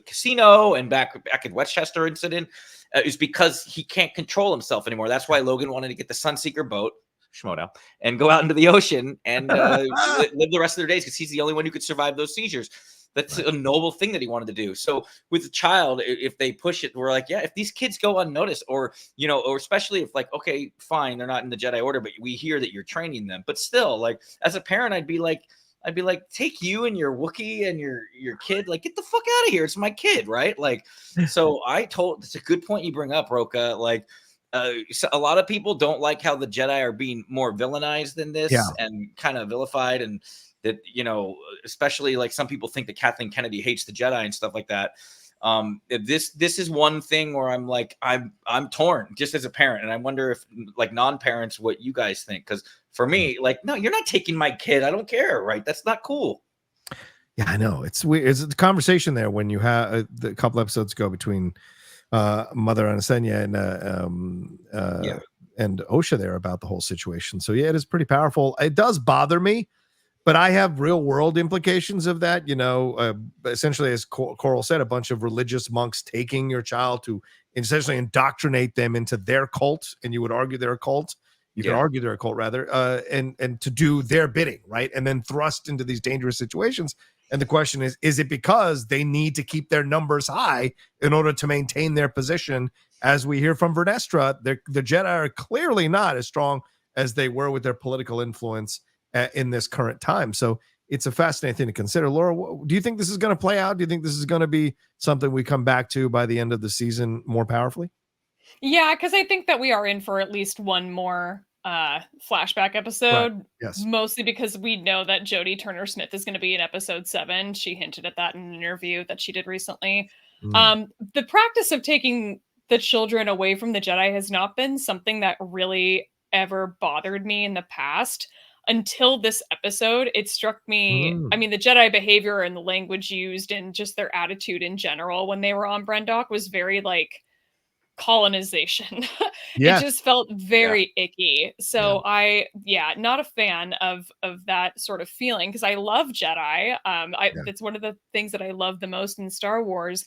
casino and back in Westchester incident. Is because he can't control himself anymore. That's why Logan wanted to get the Sunseeker boat Schmodow, and go out into the ocean and live the rest of their days because he's the only one who could survive those seizures. That's a noble thing that he wanted to do. So with a child, if they push it, we're like, yeah, if these kids go unnoticed, or, you know, or especially if like, okay, fine, they're not in the Jedi Order, but we hear that you're training them. But still, like, as a parent, I'd be like, take you and your Wookiee and your kid, like, get the fuck out of here. It's my kid, right? Like, so it's a good point you bring up, Rocha. Like, so a lot of people don't like how the Jedi are being more villainized than this and kind of vilified, and that, you know, especially like some people think that Kathleen Kennedy hates the Jedi and stuff like that. This is one thing where I'm like, I'm torn just as a parent, and I wonder if, like, non-parents, what you guys think, because for me, like, no, you're not taking my kid. I don't care, right? That's not cool. Yeah, I know. It's weird. It's the conversation there when you have a couple episodes ago between Mother Anasenia and Osha there about the whole situation. So yeah, it is pretty powerful. It does bother me, but I have real world implications of that. You know, essentially, as Coral said, a bunch of religious monks taking your child to essentially indoctrinate them into their cult, and you would argue they're a cult. You could argue they're a cult, rather, and to do their bidding, right? And then thrust into these dangerous situations. And the question is it because they need to keep their numbers high in order to maintain their position? As we hear from Vernestra, the Jedi are clearly not as strong as they were with their political influence in this current time. So it's a fascinating thing to consider. Laura, do you think this is going to play out? Do you think this is going to be something we come back to by the end of the season more powerfully? Yeah, because I think that we are in for at least one more flashback episode. Right. Yes. Mostly because we know that Jodie Turner-Smith is going to be in episode 7. She hinted at that in an interview that she did recently. The practice of taking the children away from the Jedi has not been something that really ever bothered me in the past. Until this episode, it struck me, I mean, the Jedi behavior and the language used and just their attitude in general when they were on Brendok was very, like, colonization. It just felt very icky. So not a fan of that sort of feeling, because I love Jedi. It's one of the things that I love the most in Star Wars.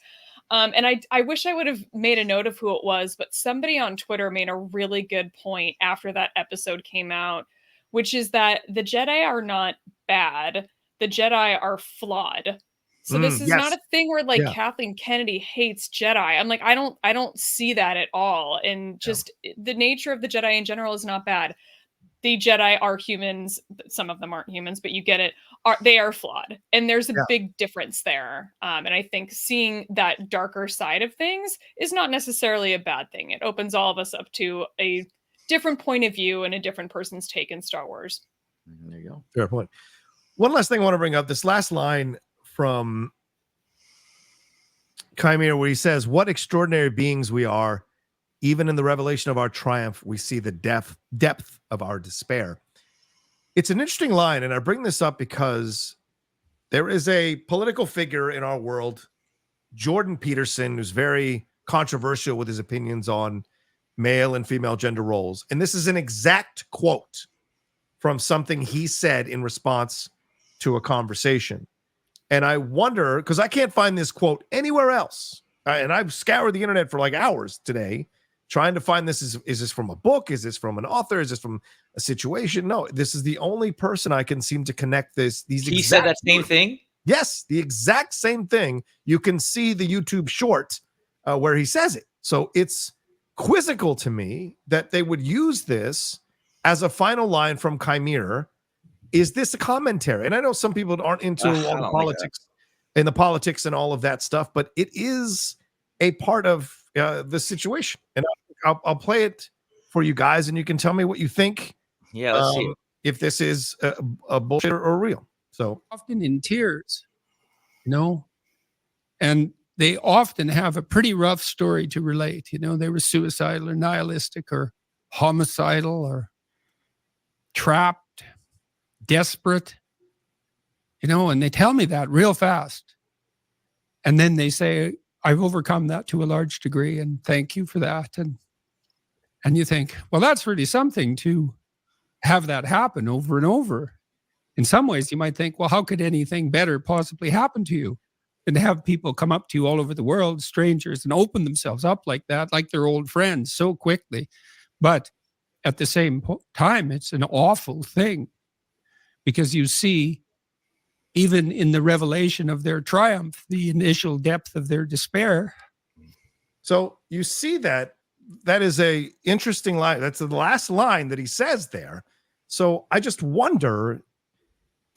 And I wish I would have made a note of who it was, but somebody on Twitter made a really good point after that episode came out, which is that the Jedi are not bad. The Jedi are flawed. So this is not a thing where, like, Kathleen Kennedy hates Jedi. I'm like, I don't see that at all. And just the nature of the Jedi in general is not bad. The Jedi are humans. Some of them aren't humans, but you get it. They are flawed. And there's a big difference there. And I think seeing that darker side of things is not necessarily a bad thing. It opens all of us up to a different point of view and a different person's take in Star Wars. There you go. Fair point. One last thing I want to bring up, this last line from Qimir, where he says, "What extraordinary beings we are. Even in the revelation of our triumph, we see the depth of our despair." It's an interesting line, and I bring this up because there is a political figure in our world, Jordan Peterson, who's very controversial with his opinions on male and female gender roles. And this is an exact quote from something he said in response to a conversation. And I wonder, because I can't find this quote anywhere else. And I've scoured the internet for like hours today trying to find this. Is this from a book? Is this from an author? Is this from a situation? No, this is the only person I can seem to connect this. He said that same thing? Yes, the exact same thing. You can see the YouTube short where he says it. So it's quizzical to me that they would use this as a final line from Qimir. Is this a commentary? And I know some people aren't into all the politics and the politics and all of that stuff, but it is a part of the situation. And I'll play it for you guys, and you can tell me what you think. Yeah, let's see if this is a bullshit or real. So often in tears, and they often have a pretty rough story to relate. They were suicidal or nihilistic or homicidal or trapped, desperate, and they tell me that real fast. And then they say, I've overcome that to a large degree, and thank you for that. And you think, well, that's really something to have that happen over and over. In some ways, you might think, well, how could anything better possibly happen to you than to have people come up to you all over the world, strangers, and open themselves up like that, like they're old friends so quickly. But at the same time, it's an awful thing, because you see, even in the revelation of their triumph, the initial depth of their despair. So you see that is a interesting line. That's the last line that he says there. So I just wonder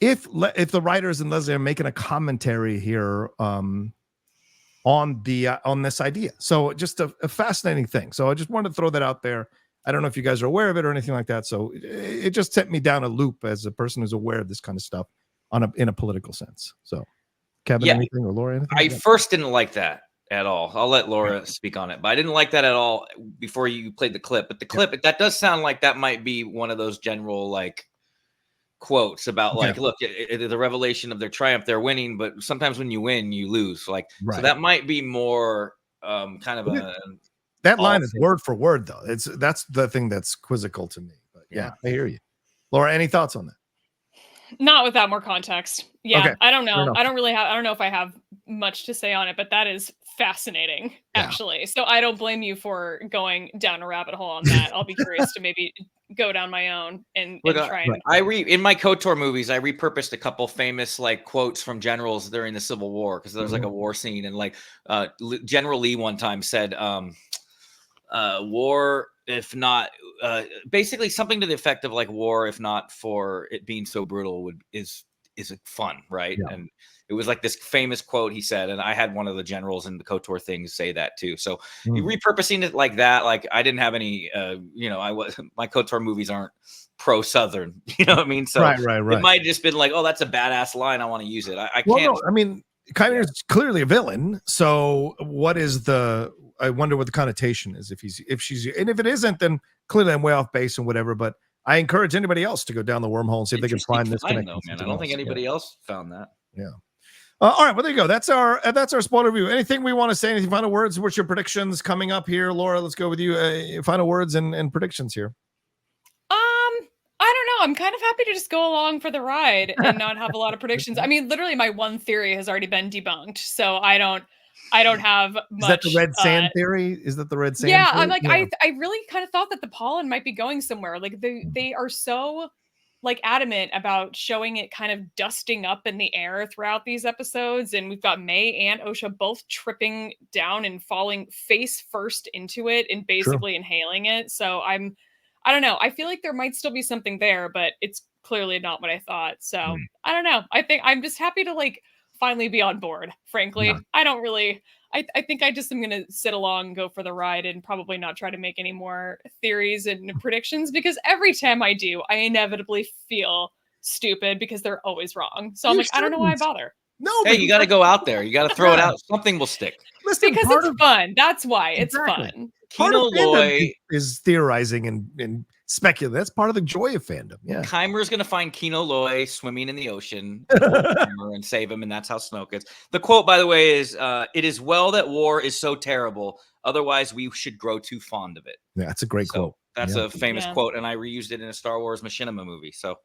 if the writers and Leslie are making a commentary here on this idea. So just a fascinating thing. So I just wanted to throw that out there. I don't know if you guys are aware of it or anything like that. So it just sent me down a loop as a person who's aware of this kind of stuff in a political sense. So Kevin, anything, or Laura, anything? I first didn't like that at all. I'll let Laura speak on it, but I didn't like that at all before you played the clip. But the clip, that does sound like that might be one of those general like quotes about like, look, the revelation of their triumph, they're winning, but sometimes when you win, you lose. Like, so that might be more kind of that line is word for word though. That's the thing that's quizzical to me. But yeah, I hear you. Laura, any thoughts on that? Not without more context. Yeah, okay. I don't know. I don't know if I have much to say on it, but that is fascinating, actually. So I don't blame you for going down a rabbit hole on that. I'll be curious to maybe go down my own and try and... in my KOTOR movies, I repurposed a couple famous like quotes from generals during the Civil War, because there's like a war scene, and like General Lee one time said, war, if not basically something to the effect of like, war, if not for it being so brutal, is fun, right? And it was like this famous quote he said, and I had one of the generals in the KOTOR things say that too. So repurposing it like that, like I didn't have any my KOTOR movies aren't pro Southern, you know what I mean? So right. It might have just been like, oh, that's a badass line, I want to use it. I can't. No, I mean, Qimir is clearly a villain. So I wonder what the connotation is. If it isn't, then clearly I'm way off base and whatever. But I encourage anybody else to go down the wormhole and see if they can find this connection. I don't think anybody else found that. Yeah. All right. Well, there you go. That's our spoiler review. Anything we want to say? Anything final words? What's your predictions coming up here, Laura? Let's go with you. Final words and predictions here. I don't know. I'm kind of happy to just go along for the ride and not have a lot of predictions. I mean, literally, my one theory has already been debunked, so I don't have much. Is that the red sand theory? Is that the red sand? Yeah, theory? I'm like, I really kind of thought that the pollen might be going somewhere. Like they are so like adamant about showing it kind of dusting up in the air throughout these episodes, and we've got May and Osha both tripping down and falling face first into it and basically inhaling it. So I don't know. I feel like there might still be something there, but it's clearly not what I thought. So I don't know. I think I'm just happy to like finally be on board, frankly. I don't really, I think I just am going to sit along and go for the ride and probably not try to make any more theories and predictions, because every time I do, I inevitably feel stupid because they're always wrong. So I'm like, I don't know why I bother. No, hey, you got to go out there. You got to throw it out. Something will stick. Listen, because it's fun. That's why it's fun. Kino Loy is theorizing and speculating. That's part of the joy of fandom. Yeah. Qimir is going to find Kino Loy swimming in the ocean and save him, and that's how Snoke is. The quote, by the way, is "It is well that war is so terrible. Otherwise, we should grow too fond of it." Yeah, that's a great quote. That's a famous quote, and I reused it in a Star Wars Machinima movie. So,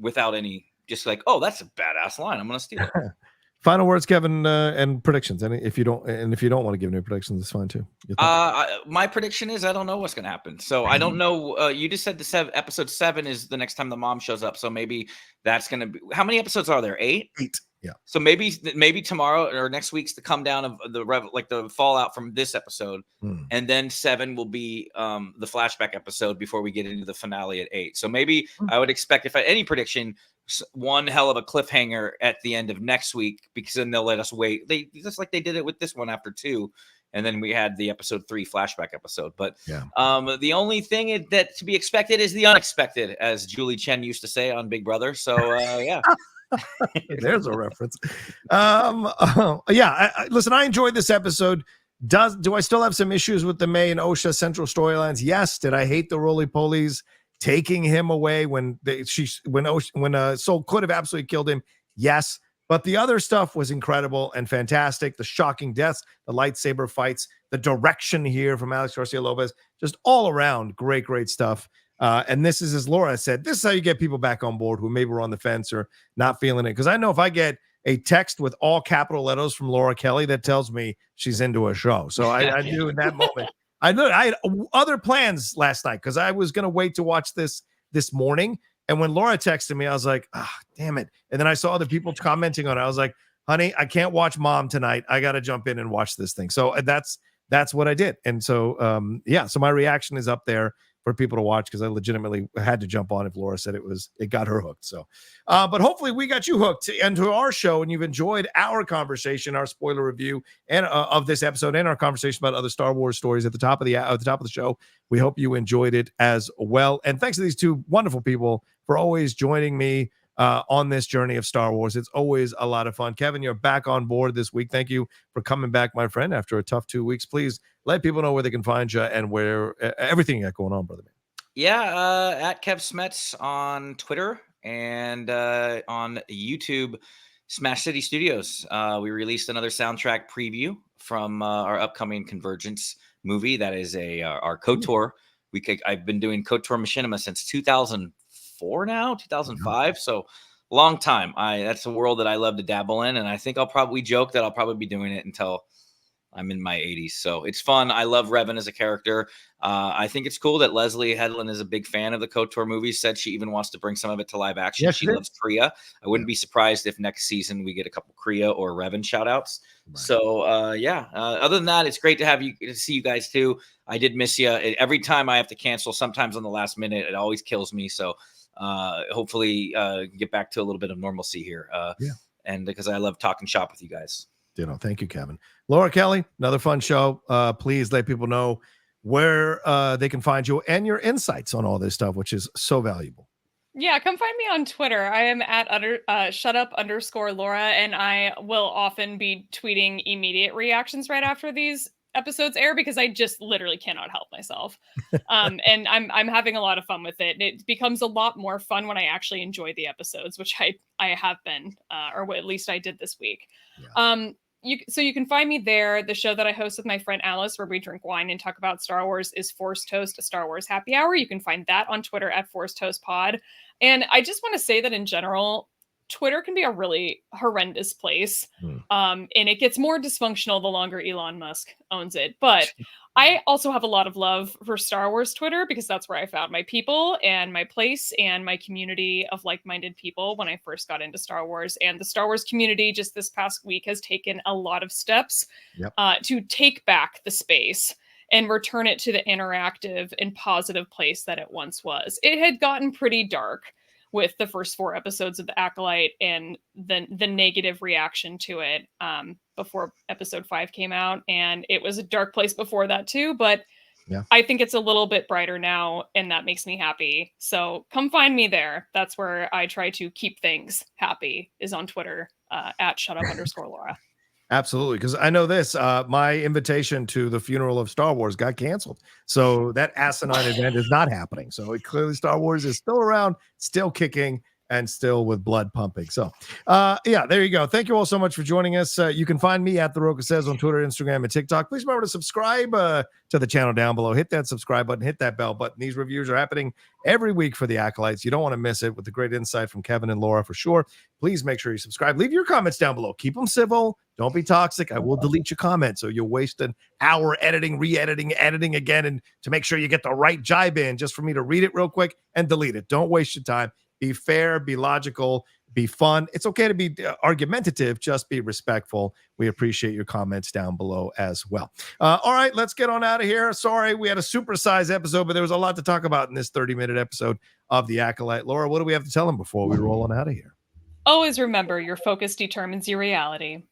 without any, just like, oh, that's a badass line. I'm going to steal it. Final words, Kevin, and predictions. And if you don't want to give any predictions, it's fine too. My prediction is I don't know what's going to happen. So I don't know. You just said episode 7 is the next time the mom shows up. So maybe that's going to be. How many episodes are there? 8. 8. Yeah. So maybe tomorrow or next week's the come down of the fallout from this episode, and then 7 will be the flashback episode before we get into the finale at 8. So maybe I would expect, if I had any prediction, one hell of a cliffhanger at the end of next week, because then they'll let us wait. They just like they did it with this one after 2, and then we had the episode 3 flashback episode. But the only thing that to be expected is the unexpected, as Julie Chen used to say on Big Brother. So yeah. There's a reference. Listen, I enjoyed this episode. Do I still have some issues with the May and Osha central storylines? Yes. Did I hate the roly-polies taking him away when Soul could have absolutely killed him? Yes. But the other stuff was incredible and fantastic. The shocking deaths, the lightsaber fights, the direction here from Alex Garcia Lopez, just all around great stuff. And this is, as Laura said, this is how you get people back on board who maybe were on the fence or not feeling it. Because I know if I get a text with all capital letters from Laura Kelly, that tells me she's into a show. So I knew in that moment I had other plans last night because I was going to wait to watch this morning. And when Laura texted me, I was like, damn it. And then I saw other people commenting on it. I was like, honey, I can't watch Mom tonight. I got to jump in and watch this thing. So that's what I did. And so, so my reaction is up there for people to watch because I legitimately had to jump on if Laura said it got her hooked. So, but hopefully we got you hooked into our show and you've enjoyed our conversation, our spoiler review and of this episode and our conversation about other Star Wars stories at the top of the show. We hope you enjoyed it as well. And thanks to these two wonderful people for always joining me on this journey of Star Wars. It's always a lot of fun. Kevin, you're back on board this week. Thank you for coming back, my friend, after a tough 2 weeks. Please let people know where they can find you and where everything you got going on, brother man. Yeah, at Kev Smets on Twitter and on YouTube, Smash City Studios. We released another soundtrack preview from our upcoming Convergence movie. That is our KOTOR. I've been doing KOTOR Machinima since 2004 now, 2005. So long time. That's a world that I love to dabble in, and I think I'll probably joke that I'll probably be doing it until I'm in my 80s. So it's fun. I love Revan as a character. I think it's cool that Leslie Headland is a big fan of the KOTOR movies, said she even wants to bring some of it to live action. Yes, she loves Kriya. I wouldn't be surprised if next season we get a couple Kriya or Revan shout outs. Right. So other than that, it's great to see you guys too. I did miss you. Every time I have to cancel, sometimes on the last minute, it always kills me. So hopefully get back to a little bit of normalcy here. And because I love talking shop with you guys. Thank you, Kevin. Laura Kelly, another fun show. Please let people know where they can find you and your insights on all this stuff, which is so valuable. Yeah, come find me on Twitter. I am at @shutup_Laura, and I will often be tweeting immediate reactions right after these episodes air because I just literally cannot help myself. And I'm having a lot of fun with it. It becomes a lot more fun when I actually enjoy the episodes, which I have been, or at least I did this week. Yeah. You can find me there. The show that I host with my friend Alice, where we drink wine and talk about Star Wars, is Force Toast, a Star Wars happy hour. You can find that on Twitter at Force Toast Pod. And I just want to say that in general, Twitter can be a really horrendous place. And it gets more dysfunctional the longer Elon Musk owns it. But I also have a lot of love for Star Wars Twitter because that's where I found my people and my place and my community of like-minded people when I first got into Star Wars. And the Star Wars community just this past week has taken a lot of steps to take back the space and return it to the interactive and positive place that it once was. It had gotten pretty dark with the first 4 episodes of the Acolyte and the negative reaction to it before episode 5 came out. And it was a dark place before that too, but I think it's a little bit brighter now, and that makes me happy. So come find me there. That's where I try to keep things happy, is on Twitter at @shutup_Laura. Absolutely, because I know this. My invitation to the funeral of Star Wars got canceled, so that asinine event is not happening. So clearly, Star Wars is still around, still kicking, and still with blood pumping. So, there you go. Thank you all so much for joining us. You can find me at The Rocha Says on Twitter, Instagram, and TikTok. Please remember to subscribe to the channel down below. Hit that subscribe button, hit that bell button. These reviews are happening every week for the Acolytes. You don't want to miss it, with the great insight from Kevin and Laura for sure. Please make sure you subscribe. Leave your comments down below. Keep them civil. Don't be toxic. I will delete your comment, so you'll waste an hour editing, re-editing, editing again, and to make sure you get the right jibe in, just for me to read it real quick and delete it. Don't waste your time. Be fair, be logical, be fun. It's okay to be argumentative, just be respectful. We appreciate your comments down below as well. All right, let's get on out of here. Sorry, we had a supersized episode, but there was a lot to talk about in this 30-minute episode of The Acolyte. Laura, what do we have to tell them before we roll on out of here? Always remember, your focus determines your reality.